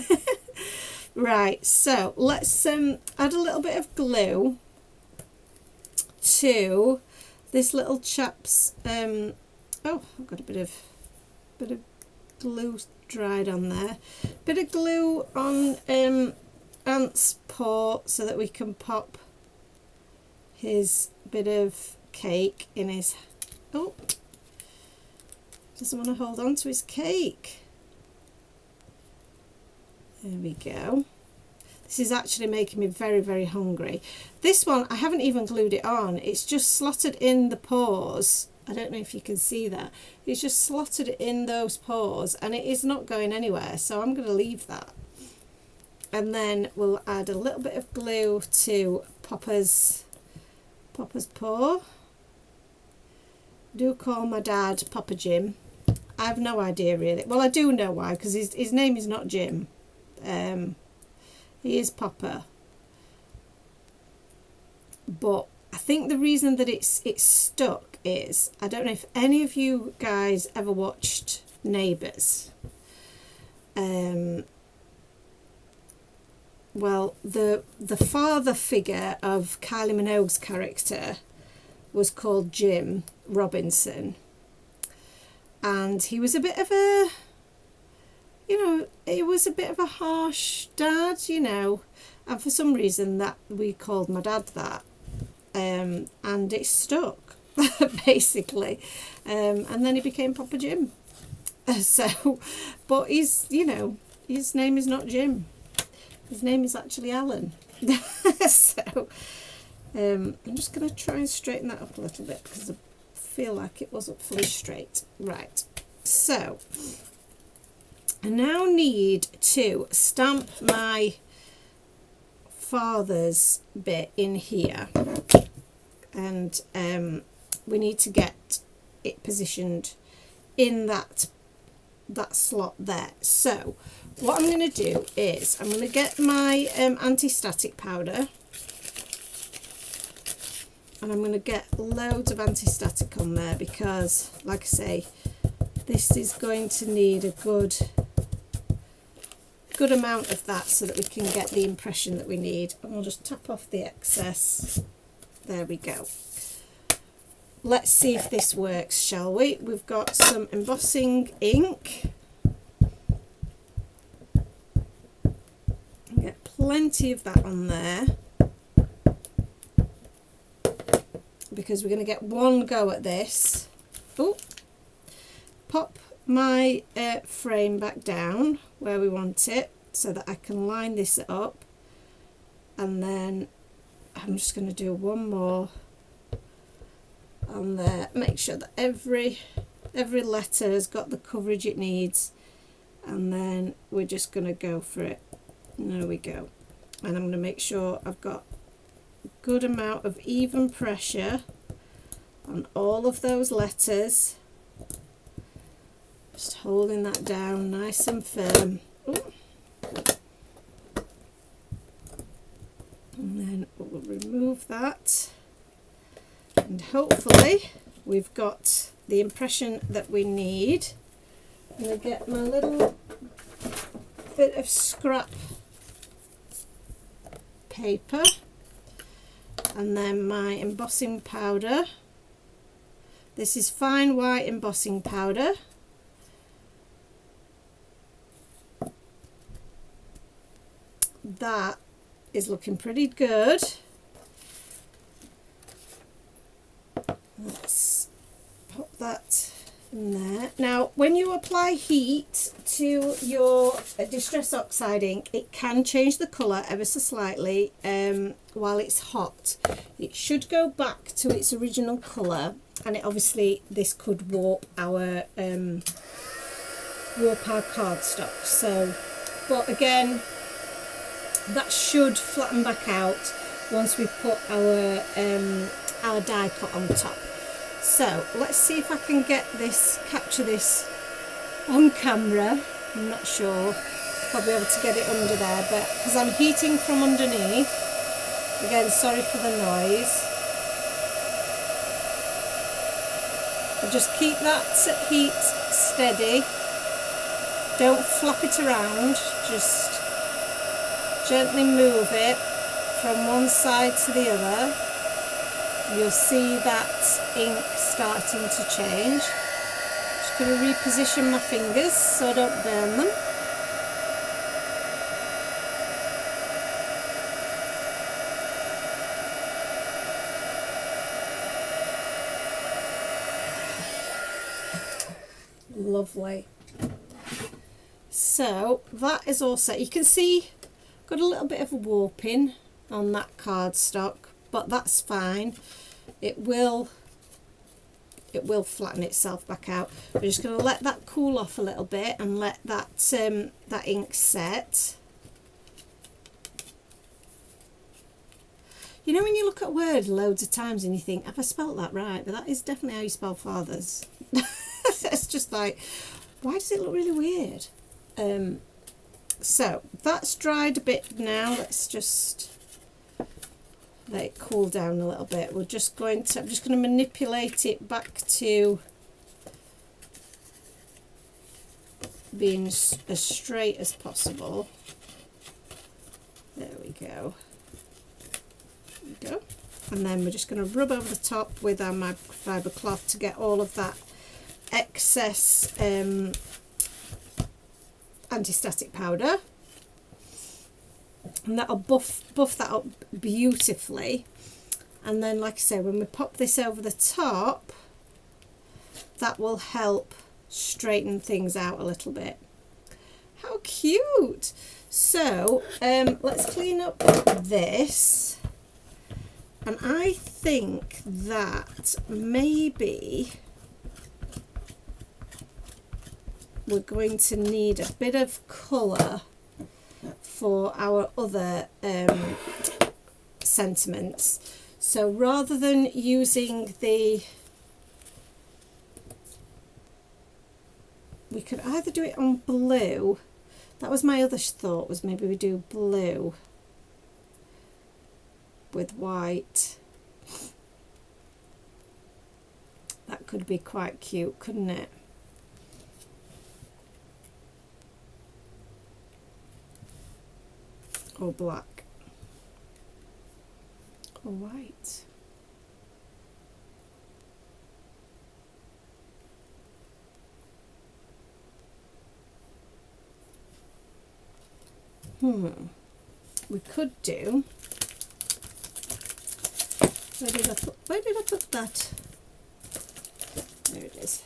Right, so let's add a little bit of glue to this little chap's oh, I've got a bit of glue dried on there. Bit of glue on Ant's paw so that we can pop his bit of cake in his, oh, doesn't want to hold on to his cake. There we go. This is actually making me very, very hungry. This one, I haven't even glued it on. It's just slotted in the paws. I don't know if you can see that. It's just slotted in those paws, and it is not going anywhere. So I'm going to leave that. And then we'll add a little bit of glue to Popper's paw. I do call my dad Papa Jim. I have no idea really. Well, I do know why, because his name is not Jim. He is Papa, but I think the reason that it's stuck is, I don't know if any of you guys ever watched Neighbours. Well, the father figure of Kylie Minogue's character was called Jim Robinson, and he was a bit of a, he was a bit of a harsh dad, and for some reason that we called my dad that, and it stuck, basically, and then he became Papa Jim. So, but his name is not Jim. His name is actually Alan. So, I'm just going to try and straighten that up a little bit because I feel like it wasn't fully straight. Right, so I now need to stamp my father's bit in here, and we need to get it positioned in that slot there. So what I'm going to do is I'm going to get my anti-static powder, and I'm going to get loads of anti-static on there because, like I say, this is going to need a good amount of that so that we can get the impression that we need. And we'll just tap off the excess. There we go. Let's see if this works, shall we? We've got some embossing ink. Get plenty of that on there because we're going to get one go at this. Oh, pop my frame back down where we want it so that I can line this up, and then I'm just going to do one more on there. Make sure that every letter has got the coverage it needs, and then we're just going to go for it. There we go. And I'm going to make sure I've got a good amount of even pressure on all of those letters. Just holding that down nice and firm. Ooh. And then we'll remove that, and hopefully we've got the impression that we need I'm going to get my little bit of scrap paper and then my embossing powder. This is fine white embossing powder. That is looking pretty good. Let's pop that in there. Now, when you apply heat to your Distress Oxide ink, it can change the colour ever so slightly while it's hot. It should go back to its original colour, and it obviously this could warp our cardstock. So, but again, that should flatten back out once we put our die cut on top. So let's see if I can capture this on camera. I'm not sure, probably able to get it under there, but because I'm heating from underneath, again, sorry for the noise. But just keep that heat steady, don't flop it around, just gently move it from one side to the other. You'll see that ink starting to change. Just going to reposition my fingers so I don't burn them. Lovely. So that is all set. You can see got a little bit of warping on that cardstock, but that's fine. It will flatten itself back out. We're just going to let that cool off a little bit and let that that ink set. You know when you look at Word loads of times and you think, have I spelt that right? But that is definitely how you spell fathers. It's just like, why does it look really weird? So that's dried a bit now. Let's just let it cool down a little bit. I'm just going to manipulate it back to being as straight as possible. There we go. There we go. And then we're just going to rub over the top with our microfiber cloth to get all of that excess anti-static powder. And that'll buff that up beautifully. And then, like I say, when we pop this over the top, that will help straighten things out a little bit. How cute! So let's clean up this, and I think that maybe we're going to need a bit of colour for our other sentiments. So rather than using we could either do it on blue. That was my other thought, was maybe we do blue with white. That could be quite cute, couldn't it? Or black, or white. We could do. Where did I put that? There it is.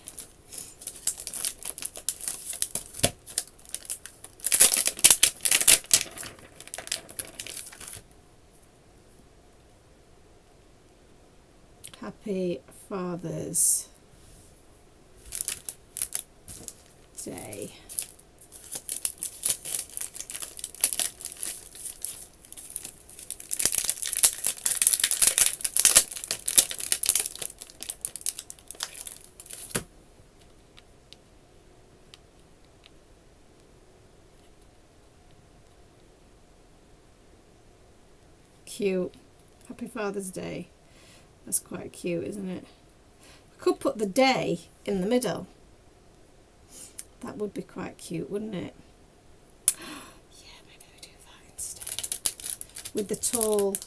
Happy Father's Day. Cute. Happy Father's Day. That's quite cute, isn't it? We could put the day in the middle. That would be quite cute, wouldn't it? Yeah, maybe we do that instead. With the tall.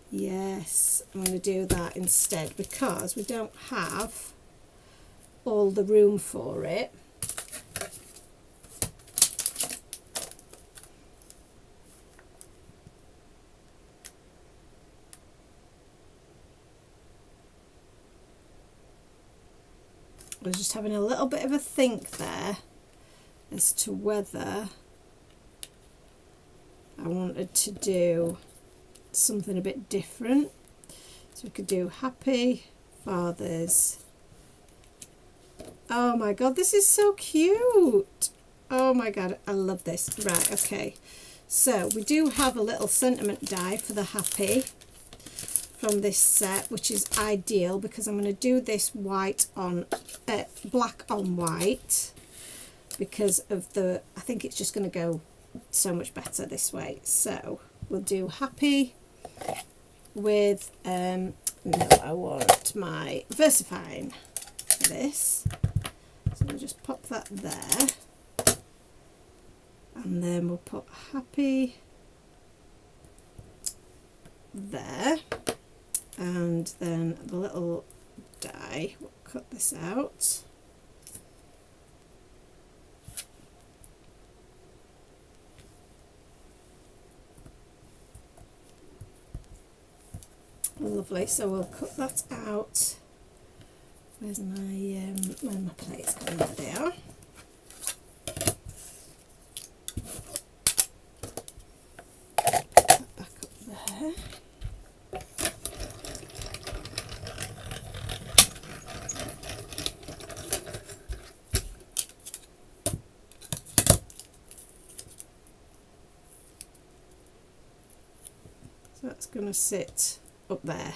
Yes, I'm going to do that instead because we don't have all the room for it. I was just having a little bit of a think there as to whether I wanted to do something a bit different. So we could do Happy Fathers. Oh my god, this is so cute. Oh my god, I love this. Right, okay. So we do have a little sentiment die for the Happy from this set, which is ideal because I'm going to do this white on black on white because of the, I think it's just going to go so much better this way. So we'll do Happy with no, I want my VersaFine for this, so we'll just pop that there, and then we'll put Happy there. And then the little die, we'll cut this out. Lovely, so we'll cut that out. Where's my where my plates gone? There they are. Put that back up there. So that's going to sit up there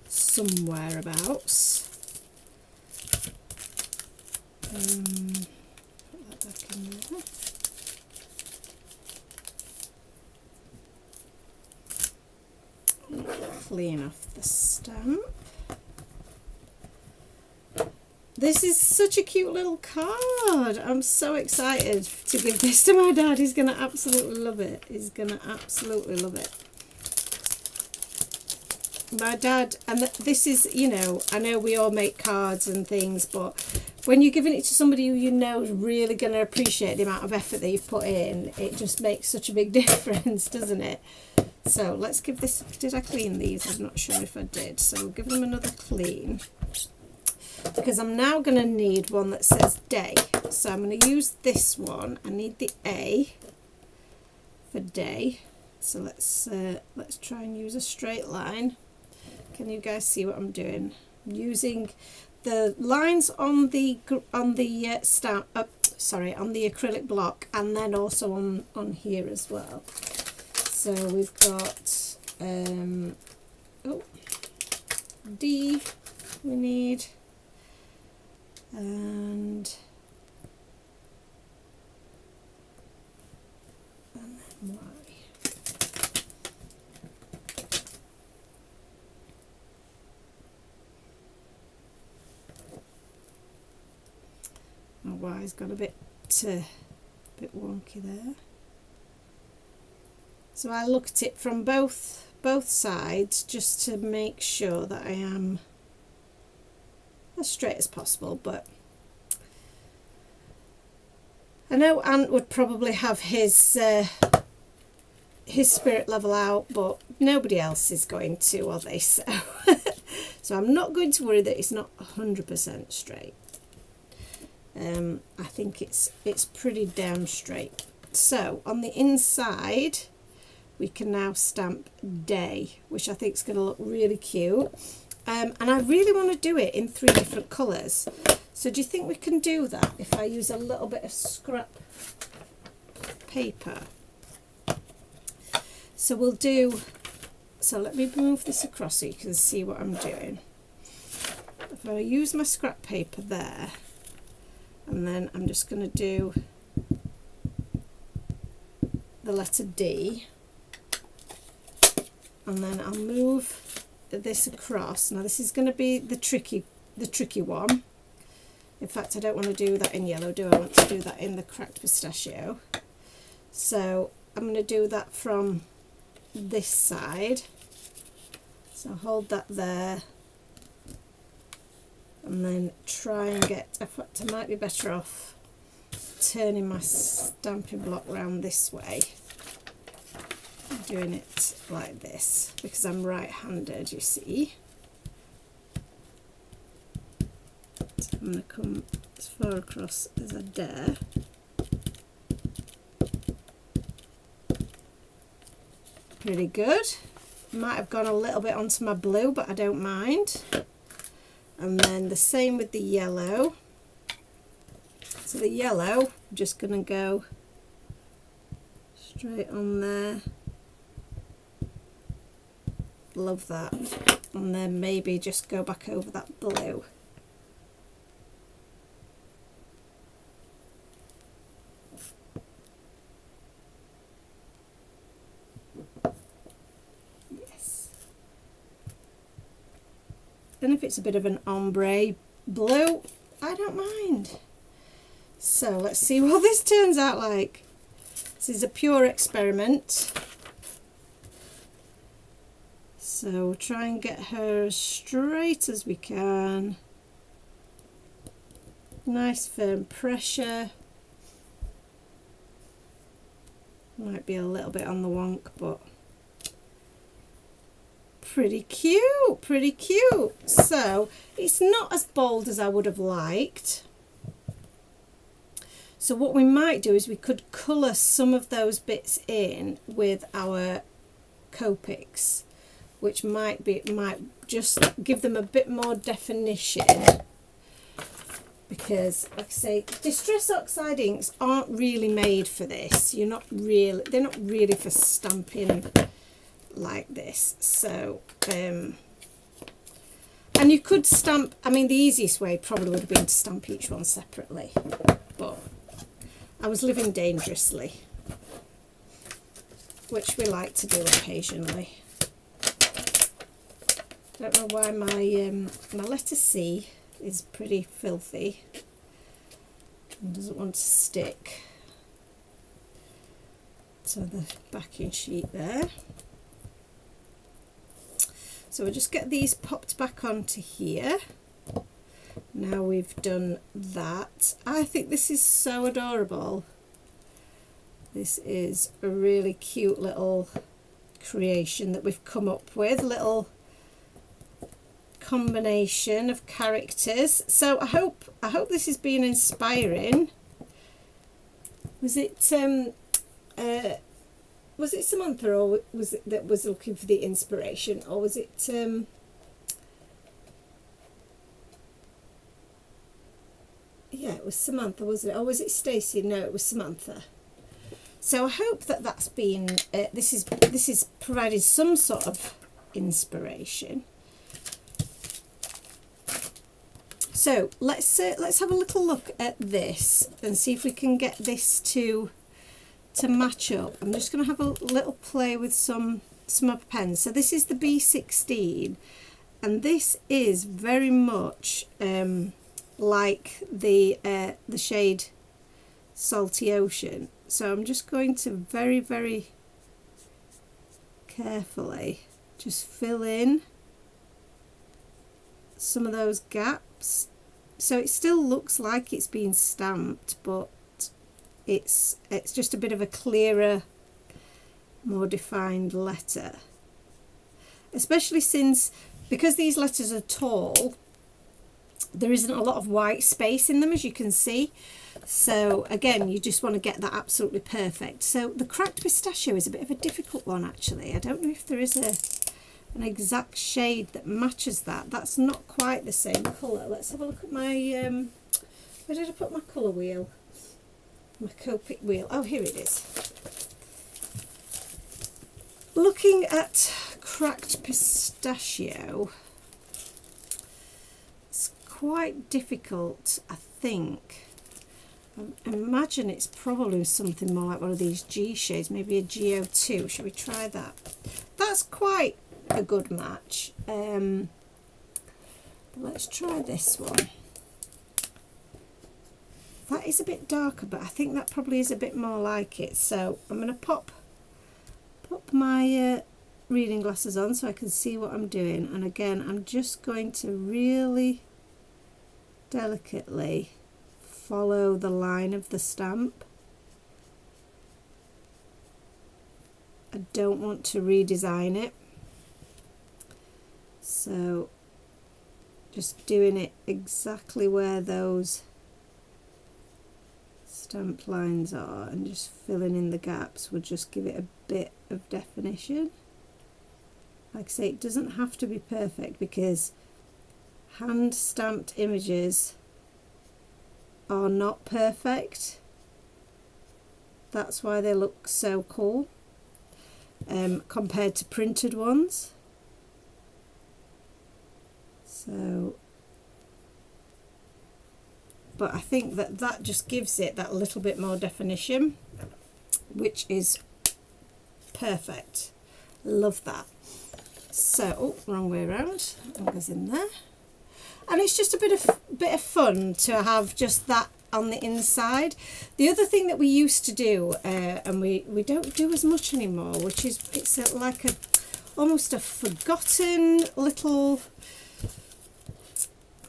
somewhere abouts. Put that back in there. Clean off the stamp. This is such a cute little card. I'm so excited to give this to my dad. He's going to absolutely love it. He's going to absolutely love it. My dad, and this is, you know, I know we all make cards and things, but when you're giving it to somebody who you know is really going to appreciate the amount of effort that you've put in, it just makes such a big difference, doesn't it? So let's give this, did I clean these? I'm not sure if I did, so we'll give them another clean, because I'm now going to need one that says day. So I'm going to use this one. I need the A for day. So let's try and use a straight line. Can you guys see what I'm doing? I'm using the lines on the stamp, on the acrylic block, and then also on here as well. So we've got D we need, and then Y. My Y's got a bit wonky there. So I look at it from both sides just to make sure that I am as straight as possible. But I know Ant would probably have his spirit level out, but nobody else is going to, are they? So, so I'm not going to worry that it's not 100% straight. I think it's pretty damn straight. So on the inside we can now stamp day, which I think is going to look really cute, and I really want to do it in 3 different colours. So do you think we can do that if I use a little bit of scrap paper? So we'll do, so let me move this across so you can see what I'm doing. If I use my scrap paper there, and then I'm just going to do the letter D, and then I'll move this across. Now this is going to be the tricky one, In fact, I don't want to do that in yellow, do I? I want to do that in the cracked pistachio. So I'm going to do that from this side. So hold that there. And then try and get, in fact, I might be better off turning my stamping block round this way. Doing it like this, because I'm right-handed, you see. So I'm going to come as far across as I dare. Pretty good. Might have gone a little bit onto my blue, but I don't mind. And then the same with the yellow. So the yellow, I'm just going to go straight on there. Love that. And then maybe just go back over that blue. Yes. And if it's a bit of an ombre blue, I don't mind. So let's see what this turns out like. This is a pure experiment. So we'll try and get her as straight as we can. Nice firm pressure. Might be a little bit on the wonk, but pretty cute, pretty cute. So it's not as bold as I would have liked. So what we might do is we could colour some of those bits in with our Copics, which might just give them a bit more definition, because like I say, Distress Oxide inks aren't really made for this. They're not really for stamping like this. So and you could stamp, I mean the easiest way probably would have been to stamp each one separately, but I was living dangerously, which we like to do occasionally. Don't know why my letter C is pretty filthy and doesn't want to stick. So the backing sheet there. So we'll just get these popped back onto here. Now we've done that. I think this is so adorable. This is a really cute little creation that we've come up with. Little combination of characters. So I hope this has been inspiring. Was it Samantha, or was it that was looking for the inspiration, or was it yeah, it was Samantha, wasn't it, or was it Stacey? No, it was Samantha. So I hope that that's been this is provided some sort of inspiration. So let's have a little look at this and see if we can get this to match up. I'm just going to have a little play with some other pens. So this is the B16, and this is very much like the shade Salty Ocean. So I'm just going to very, very carefully just fill in some of those gaps. So it still looks like it's been stamped, but it's just a bit of a clearer, more defined letter. Especially because these letters are tall, there isn't a lot of white space in them, as you can see. So again, you just want to get that absolutely perfect. So the cracked pistachio is a bit of a difficult one, actually. I don't know if there is an exact shade that matches that. That's not quite the same colour. Let's have a look at my where did I put my colour wheel? My Copic wheel. Oh, here it is. Looking at cracked pistachio, it's quite difficult, I think. I imagine it's probably something more like one of these G shades, maybe a GO2. Should we try that? That's quite a good match. Let's try this one. That is a bit darker, but I think that probably is a bit more like it. So I'm going to pop my reading glasses on so I can see what I'm doing. And again, I'm just going to really delicately follow the line of the stamp. I don't want to redesign it. So just doing it exactly where those stamp lines are and just filling in the gaps will just give it a bit of definition. Like I say, it doesn't have to be perfect because hand stamped images are not perfect. That's why they look so cool compared to printed ones. So, but I think that just gives it that little bit more definition, which is perfect. Love that. So, oh, wrong way around. That goes in there, and it's just a bit of fun to have just that on the inside. The other thing that we used to do, and we don't do as much anymore, which is it's like almost a forgotten little,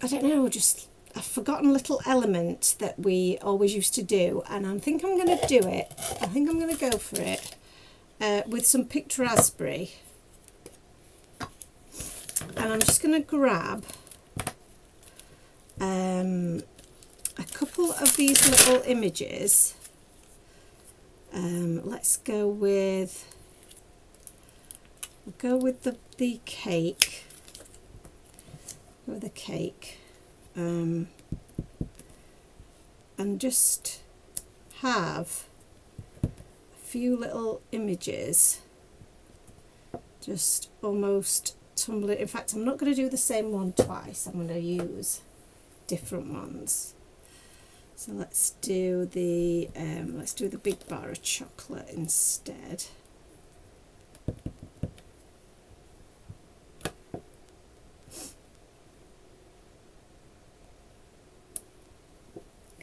I don't know, just a forgotten little element that we always used to do, and I think I'm going to do it. I think I'm going to go for it with some picked raspberry, and I'm just going to grab a couple of these little images. Let's go with the cake. With the cake, and just have a few little images just almost tumbling. In fact, I'm not going to do the same one twice. I'm going to use different ones. So let's do the big bar of chocolate instead.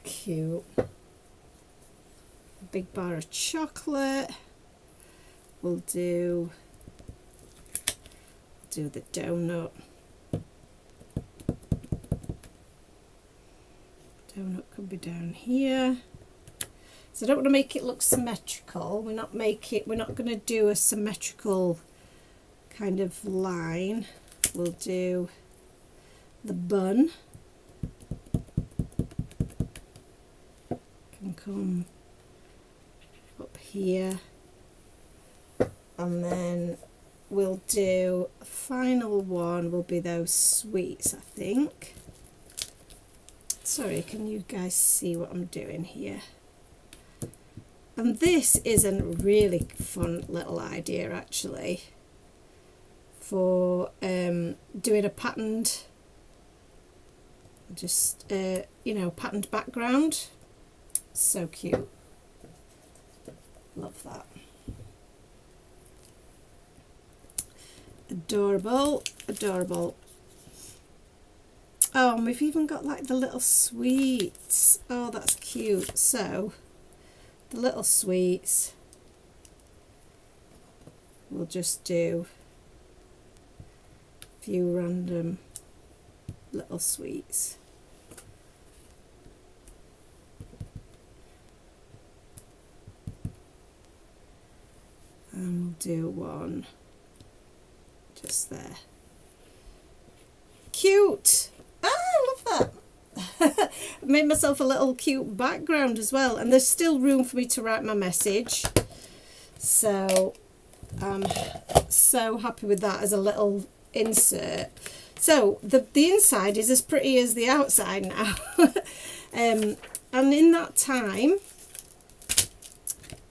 Cute. A big bar of chocolate. We'll do the donut. Donut could be down here. So I don't want to make it look symmetrical. We're not going to do a symmetrical kind of line. We'll do the bun. Can come up here, and then we'll do a final one will be those sweets, I think. Sorry, can you guys see what I'm doing here? And this is a really fun little idea actually for doing a patterned, just patterned background. So cute. Love that. Adorable, adorable. Oh, and we've even got like the little sweets. Oh, that's cute. So the little sweets, we'll just do a few random little sweets. And we'll do one just there. Cute! Ah, I love that. I made myself a little cute background as well, and there's still room for me to write my message. So I'm so happy with that as a little insert. So the inside is as pretty as the outside now. And in that time,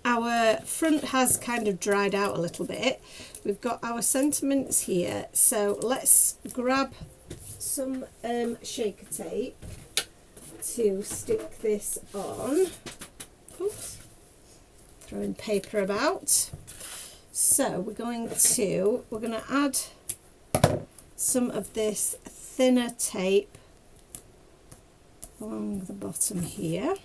our front has kind of dried out a little bit. We've got our sentiments here, so let's grab some shaker tape to stick this on. Oops, throwing paper about. So we're going to add some of this thinner tape along the bottom here.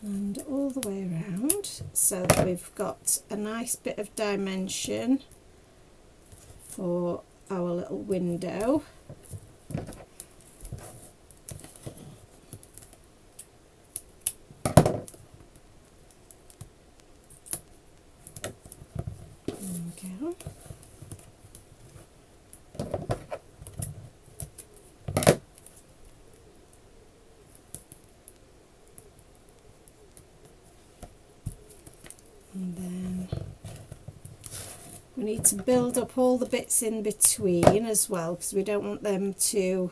and all the way around, so that we've got a nice bit of dimension for our little window. And then we need to build up all the bits in between as well, because we don't want them to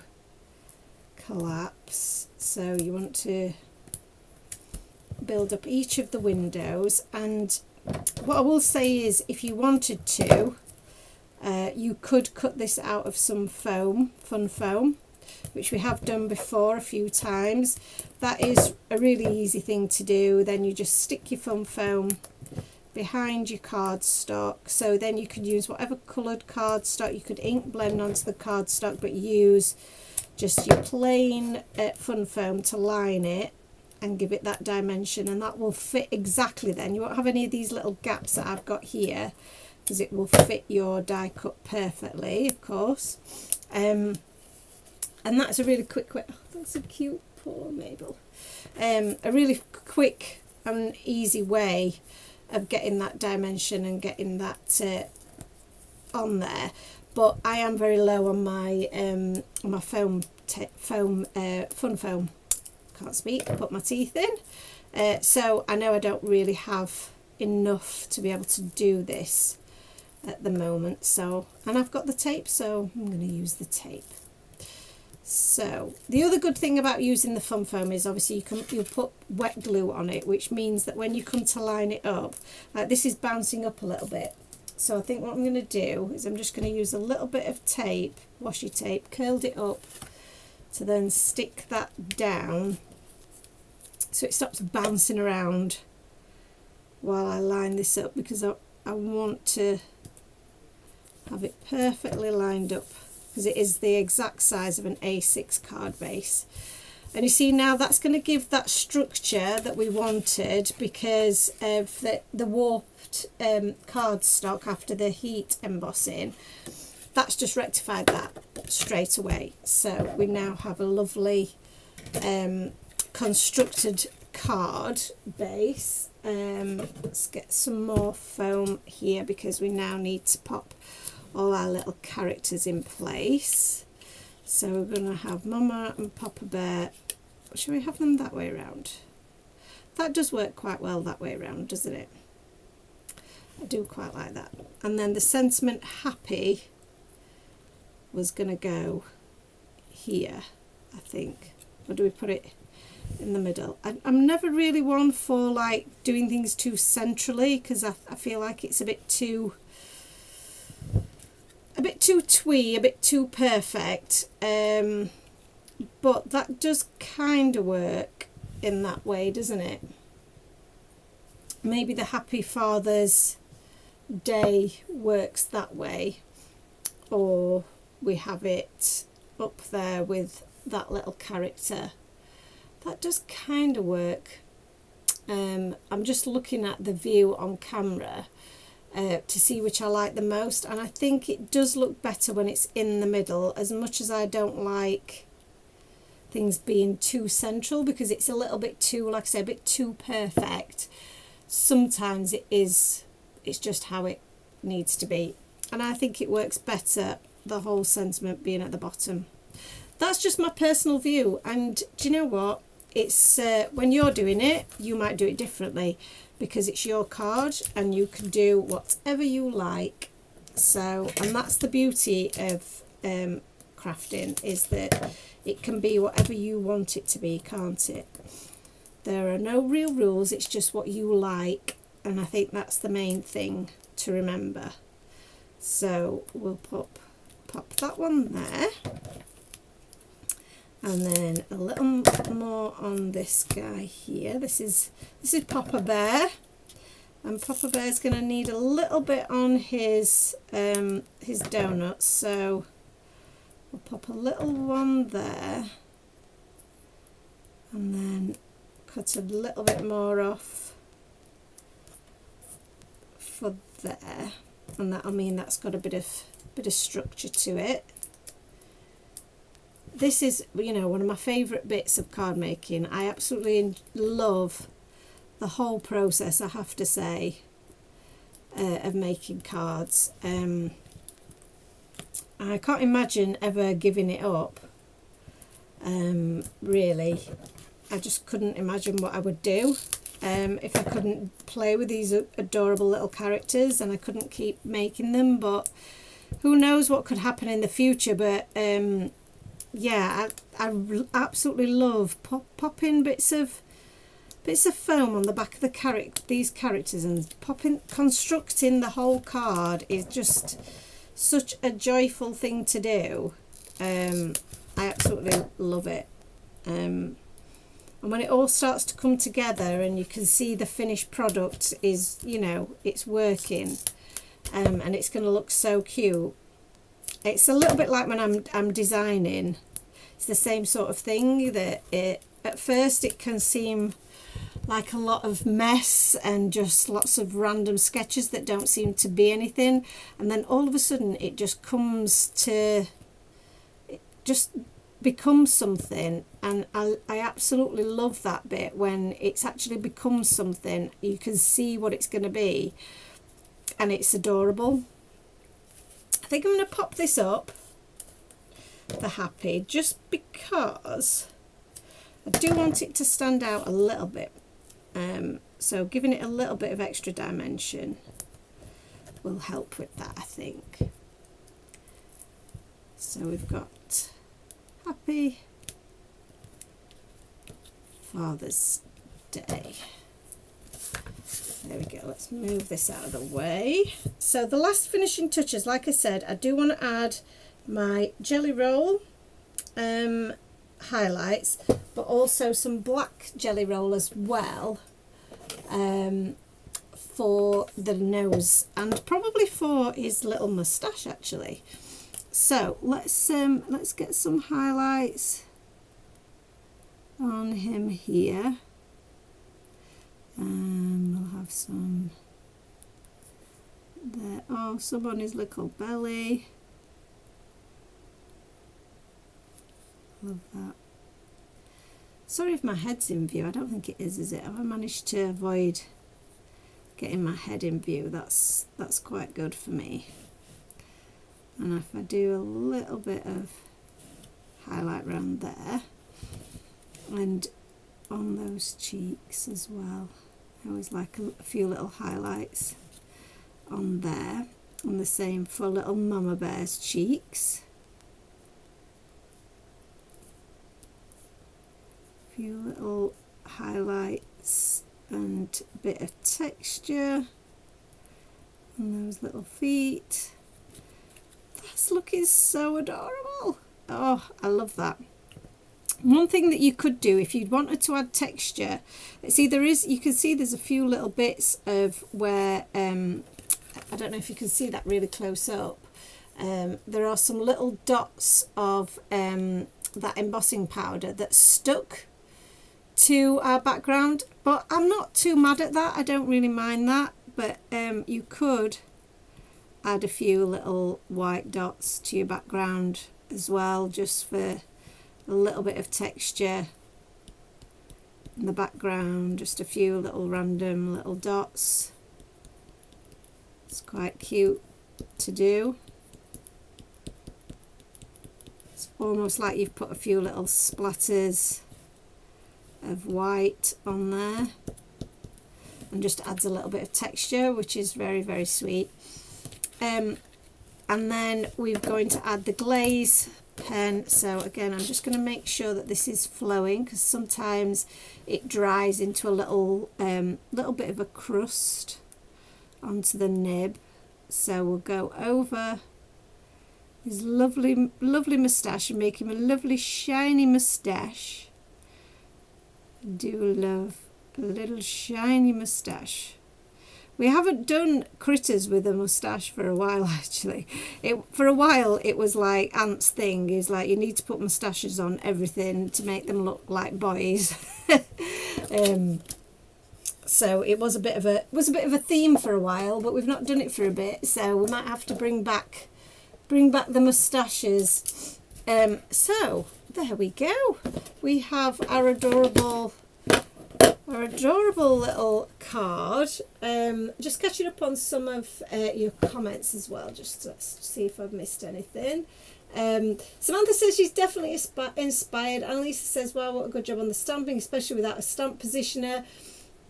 collapse. So you want to build up each of the windows, and what I will say is, if you wanted to, you could cut this out of some foam, fun foam, which we have done before a few times. That is a really easy thing to do. Then you just stick your fun foam behind your cardstock, so then you could use whatever coloured cardstock. You could ink blend onto the cardstock, but use just your plain fun foam to line it and give it that dimension, and that will fit exactly. Then you won't have any of these little gaps that I've got here, because it will fit your die cut perfectly, of course. And that's a really quick way. Oh, that's a cute poor Mabel. A really quick and easy way of getting that dimension and getting that on there. But I am very low on my fun foam. Can't speak, put my teeth in. So I know I don't really have enough to be able to do this at the moment. So, and I've got the tape, so I'm going to use the tape. So the other good thing about using the fun foam is obviously you'll put wet glue on it, which means that when you come to line it up, like this is bouncing up a little bit. So I think what I'm going to do is I'm just going to use a little bit of tape, washi tape, curled it up, to then stick that down so it stops bouncing around while I line this up, because I want to have it perfectly lined up, because it is the exact size of an A6 card base. And you see now that's going to give that structure that we wanted, because of the warped cardstock after the heat embossing. That's just rectified that straight away. So we now have a lovely constructed card base. Let's get some more foam here, because we now need to pop all our little characters in place. So we're going to have Mama and Papa Bear. Shall we have them that way around? That does work quite well that way around, doesn't it? I do quite like that. And then the sentiment happy was going to go here, I think. Or do we put it in the middle? I'm never really one for like doing things too centrally, because I feel like it's a bit too twee, a bit too perfect. But that does kind of work in that way, doesn't it? Maybe the Happy Father's Day works that way, or we have it up there with that little character. That does kind of work. I'm just looking at the view on camera to see which I like the most, and I think it does look better when it's in the middle, as much as I don't like things being too central, because it's a little bit too, like I say, a bit too perfect. Sometimes it's just how it needs to be, and I think it works better, the whole sentiment being at the bottom. That's just my personal view, and do you know what, it's when you're doing it, you might do it differently, because it's your card and you can do whatever you like. So, and that's the beauty of crafting, is that it can be whatever you want it to be, can't it? There are no real rules, it's just what you like, and I think that's the main thing to remember. So we'll pop that one there, and then a little more on this guy here. This is Papa Bear, and Papa Bear's going to need a little bit on his donuts, so we'll pop a little one there, and then cut a little bit more off for there, and that'll mean that's got a bit of structure to it. This is, you know, one of my favourite bits of card making. I absolutely love the whole process, I have to say, of making cards. I can't imagine ever giving it up, really. I just couldn't imagine what I would do if I couldn't play with these adorable little characters and I couldn't keep making them. But who knows what could happen in the future. But yeah, I absolutely love popping bits of foam on the back of these characters, and constructing the whole card is just such a joyful thing to do. I absolutely love it. And when it all starts to come together and you can see the finished product is, you know, it's working, and it's going to look so cute. It's a little bit like when I'm designing. It's the same sort of thing, that at first it can seem like a lot of mess and just lots of random sketches that don't seem to be anything, and then all of a sudden it just becomes something. And I absolutely love that bit when it's actually becomes something. You can see what it's going to be and it's adorable. I think I'm going to pop this up, the happy, just because I do want it to stand out a little bit. So giving it a little bit of extra dimension will help with that, I think. So we've got Happy Father's Day. There we go. Let's move this out of the way. So the last finishing touches, like I said, I do want to add my jelly roll highlights, but also some black jelly roll as well, for the nose and probably for his little moustache actually. So let's get some highlights on him here. We'll have some there. Oh, some on his little belly. Love that. Sorry if my head's in view. I don't think it is it? Have I managed to avoid getting my head in view? That's quite good for me. And if I do a little bit of highlight around there and on those cheeks as well. I always like a few little highlights on there, and the same for little mama bear's cheeks. A few little highlights and a bit of texture on those little feet. That's looking so adorable. Oh, I love that. One thing that you could do if you wanted to add texture, see you can see there's a few little bits of where, I don't know if you can see that really close up, there are some little dots of that embossing powder that's stuck to our background, but I'm not too mad at that. I don't really mind that, but you could add a few little white dots to your background as well, just for a little bit of texture in the background, just a few little random little dots. It's quite cute to do. It's almost like you've put a few little splatters of white on there, and just adds a little bit of texture, which is very, very sweet. And then we're going to add the glaze pen. So again, I'm just going to make sure that this is flowing, because sometimes it dries into a little bit of a crust onto the nib. So we'll go over his lovely moustache and make him a lovely shiny moustache. I do love a little shiny moustache. We haven't done critters with a moustache for a while, actually. For a while, it was like Ant's thing. Is like you need to put moustaches on everything to make them look like boys. So it was a bit of a theme for a while, but we've not done it for a bit. So we might have to bring back the moustaches. So there we go. We have our adorable little card. Just catching up on some of your comments as well, just to see if I've missed anything. Samantha says she's definitely inspired. Annalisa says, wow, what a good job on the stamping, especially without a stamp positioner.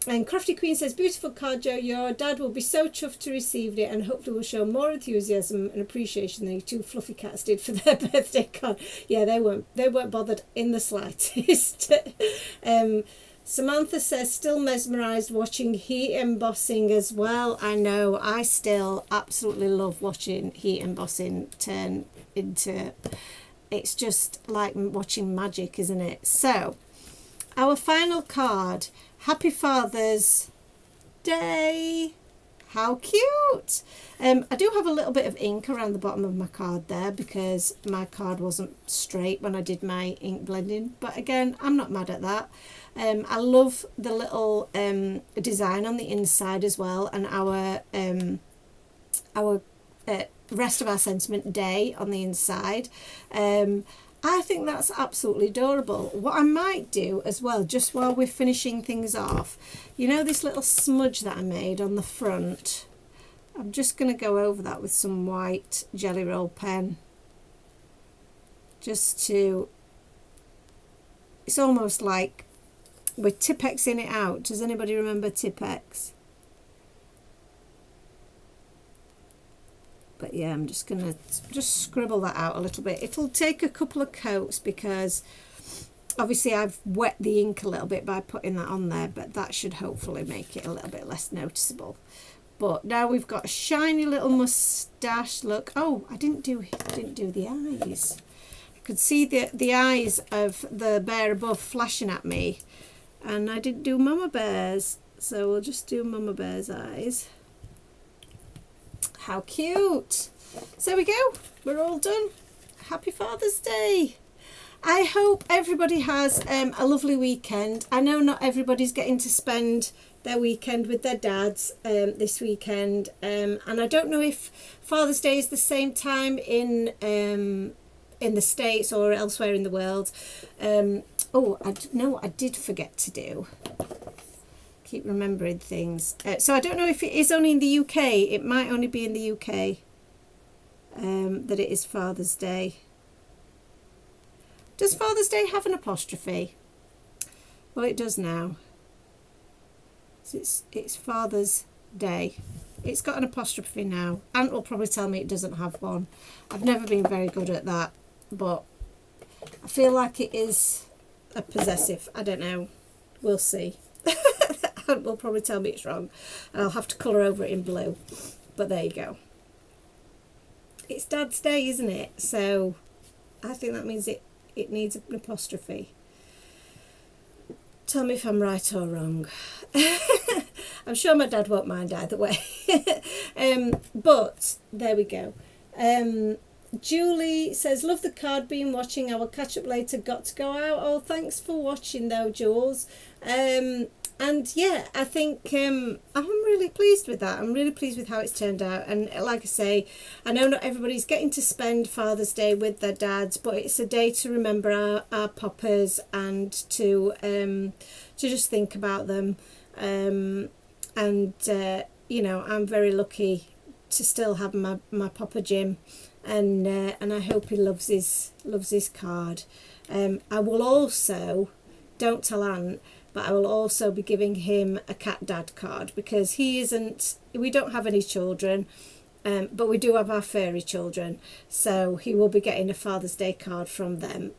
And Crafty Queen says, beautiful card, Jo. Your dad will be so chuffed to receive it and hopefully will show more enthusiasm and appreciation than your two fluffy cats did for their birthday card. Yeah, they weren't bothered in the slightest. Samantha says, still mesmerised watching heat embossing as well. I know, I still absolutely love watching heat embossing turn into... It's just like watching magic, isn't it? So, our final card... Happy Father's Day. How cute. I do have a little bit of ink around the bottom of my card there because my card wasn't straight when I did my ink blending. But again, I'm not mad at that. I love the little design on the inside as well, and our rest of our sentiment day on the inside. I think that's absolutely adorable. What I might do as well, just while we're finishing things off, you know this little smudge that I made on the front? I'm just going to go over that with some white Jelly Roll pen. Just to... It's almost like we're Tipp-Exing it out. Does anybody remember Tipp-Ex? But yeah, I'm just going to just scribble that out a little bit. It'll take a couple of coats because obviously I've wet the ink a little bit by putting that on there, but that should hopefully make it a little bit less noticeable. But now we've got a shiny little moustache look. Oh, I didn't do the eyes. I could see the eyes of the bear above flashing at me, and I didn't do Mama Bear's, so we'll just do Mama Bear's eyes. How cute. So there we go. We're all done. Happy Father's Day. I hope everybody has a lovely weekend. I know not everybody's getting to spend their weekend with their dads this weekend. And I don't know if Father's Day is the same time in the States or elsewhere in the world. I did forget to do. Keep remembering things. So I don't know if it is only in the UK. It might only be in the UK that it is Father's Day. Does Father's Day have an apostrophe? Well, it does now. It's Father's Day. It's got an apostrophe now. Ant will probably tell me it doesn't have one. I've never been very good at that, but I feel like it is a possessive. I don't know. We'll see. Ant will probably tell me it's wrong, and I'll have to colour over it in blue. But there you go. It's Dad's Day, isn't it? So I think that means it needs an apostrophe. Tell me if I'm right or wrong. I'm sure my dad won't mind either way. But there we go. Julie says, love the card, been watching. I will catch up later. Got to go out. Oh, thanks for watching though, Jules. And yeah, I think I'm really pleased with that. I'm really pleased with how it's turned out. And like I say, I know not everybody's getting to spend Father's Day with their dads, but it's a day to remember our poppers and to just think about them. You know, I'm very lucky to still have my Papa Jim, and I hope he loves his card. I will also, don't tell Ant, but I will also be giving him a cat dad card because we don't have any children, but we do have our furry children, so he will be getting a Father's Day card from them.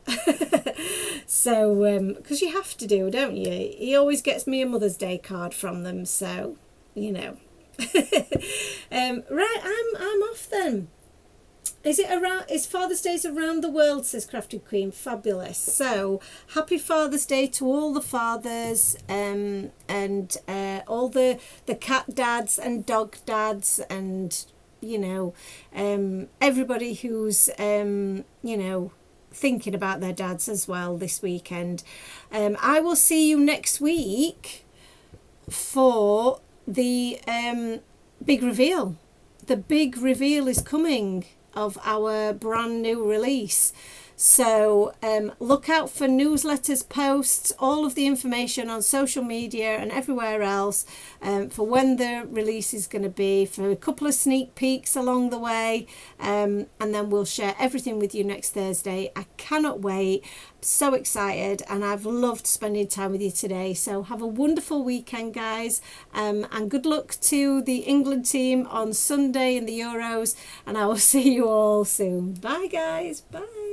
So because you have to do, don't you? He always gets me a Mother's Day card from them, so you know. Right, I'm off then. Is Father's Day's around the world, says Crafted Queen. Fabulous. So happy Father's Day to all the fathers, and all the cat dads and dog dads, and everybody who's thinking about their dads as well this weekend. I will see you next week for the big reveal. The big reveal is coming of our brand new release. So look out for newsletters, posts, all of the information on social media and everywhere else for when the release is going to be, for a couple of sneak peeks along the way, and then we'll share everything with you next Thursday. I cannot wait. I'm so excited, and I've loved spending time with you today. So have a wonderful weekend, guys, and good luck to the England team on Sunday in the Euros, and I will see you all soon. Bye, guys. Bye.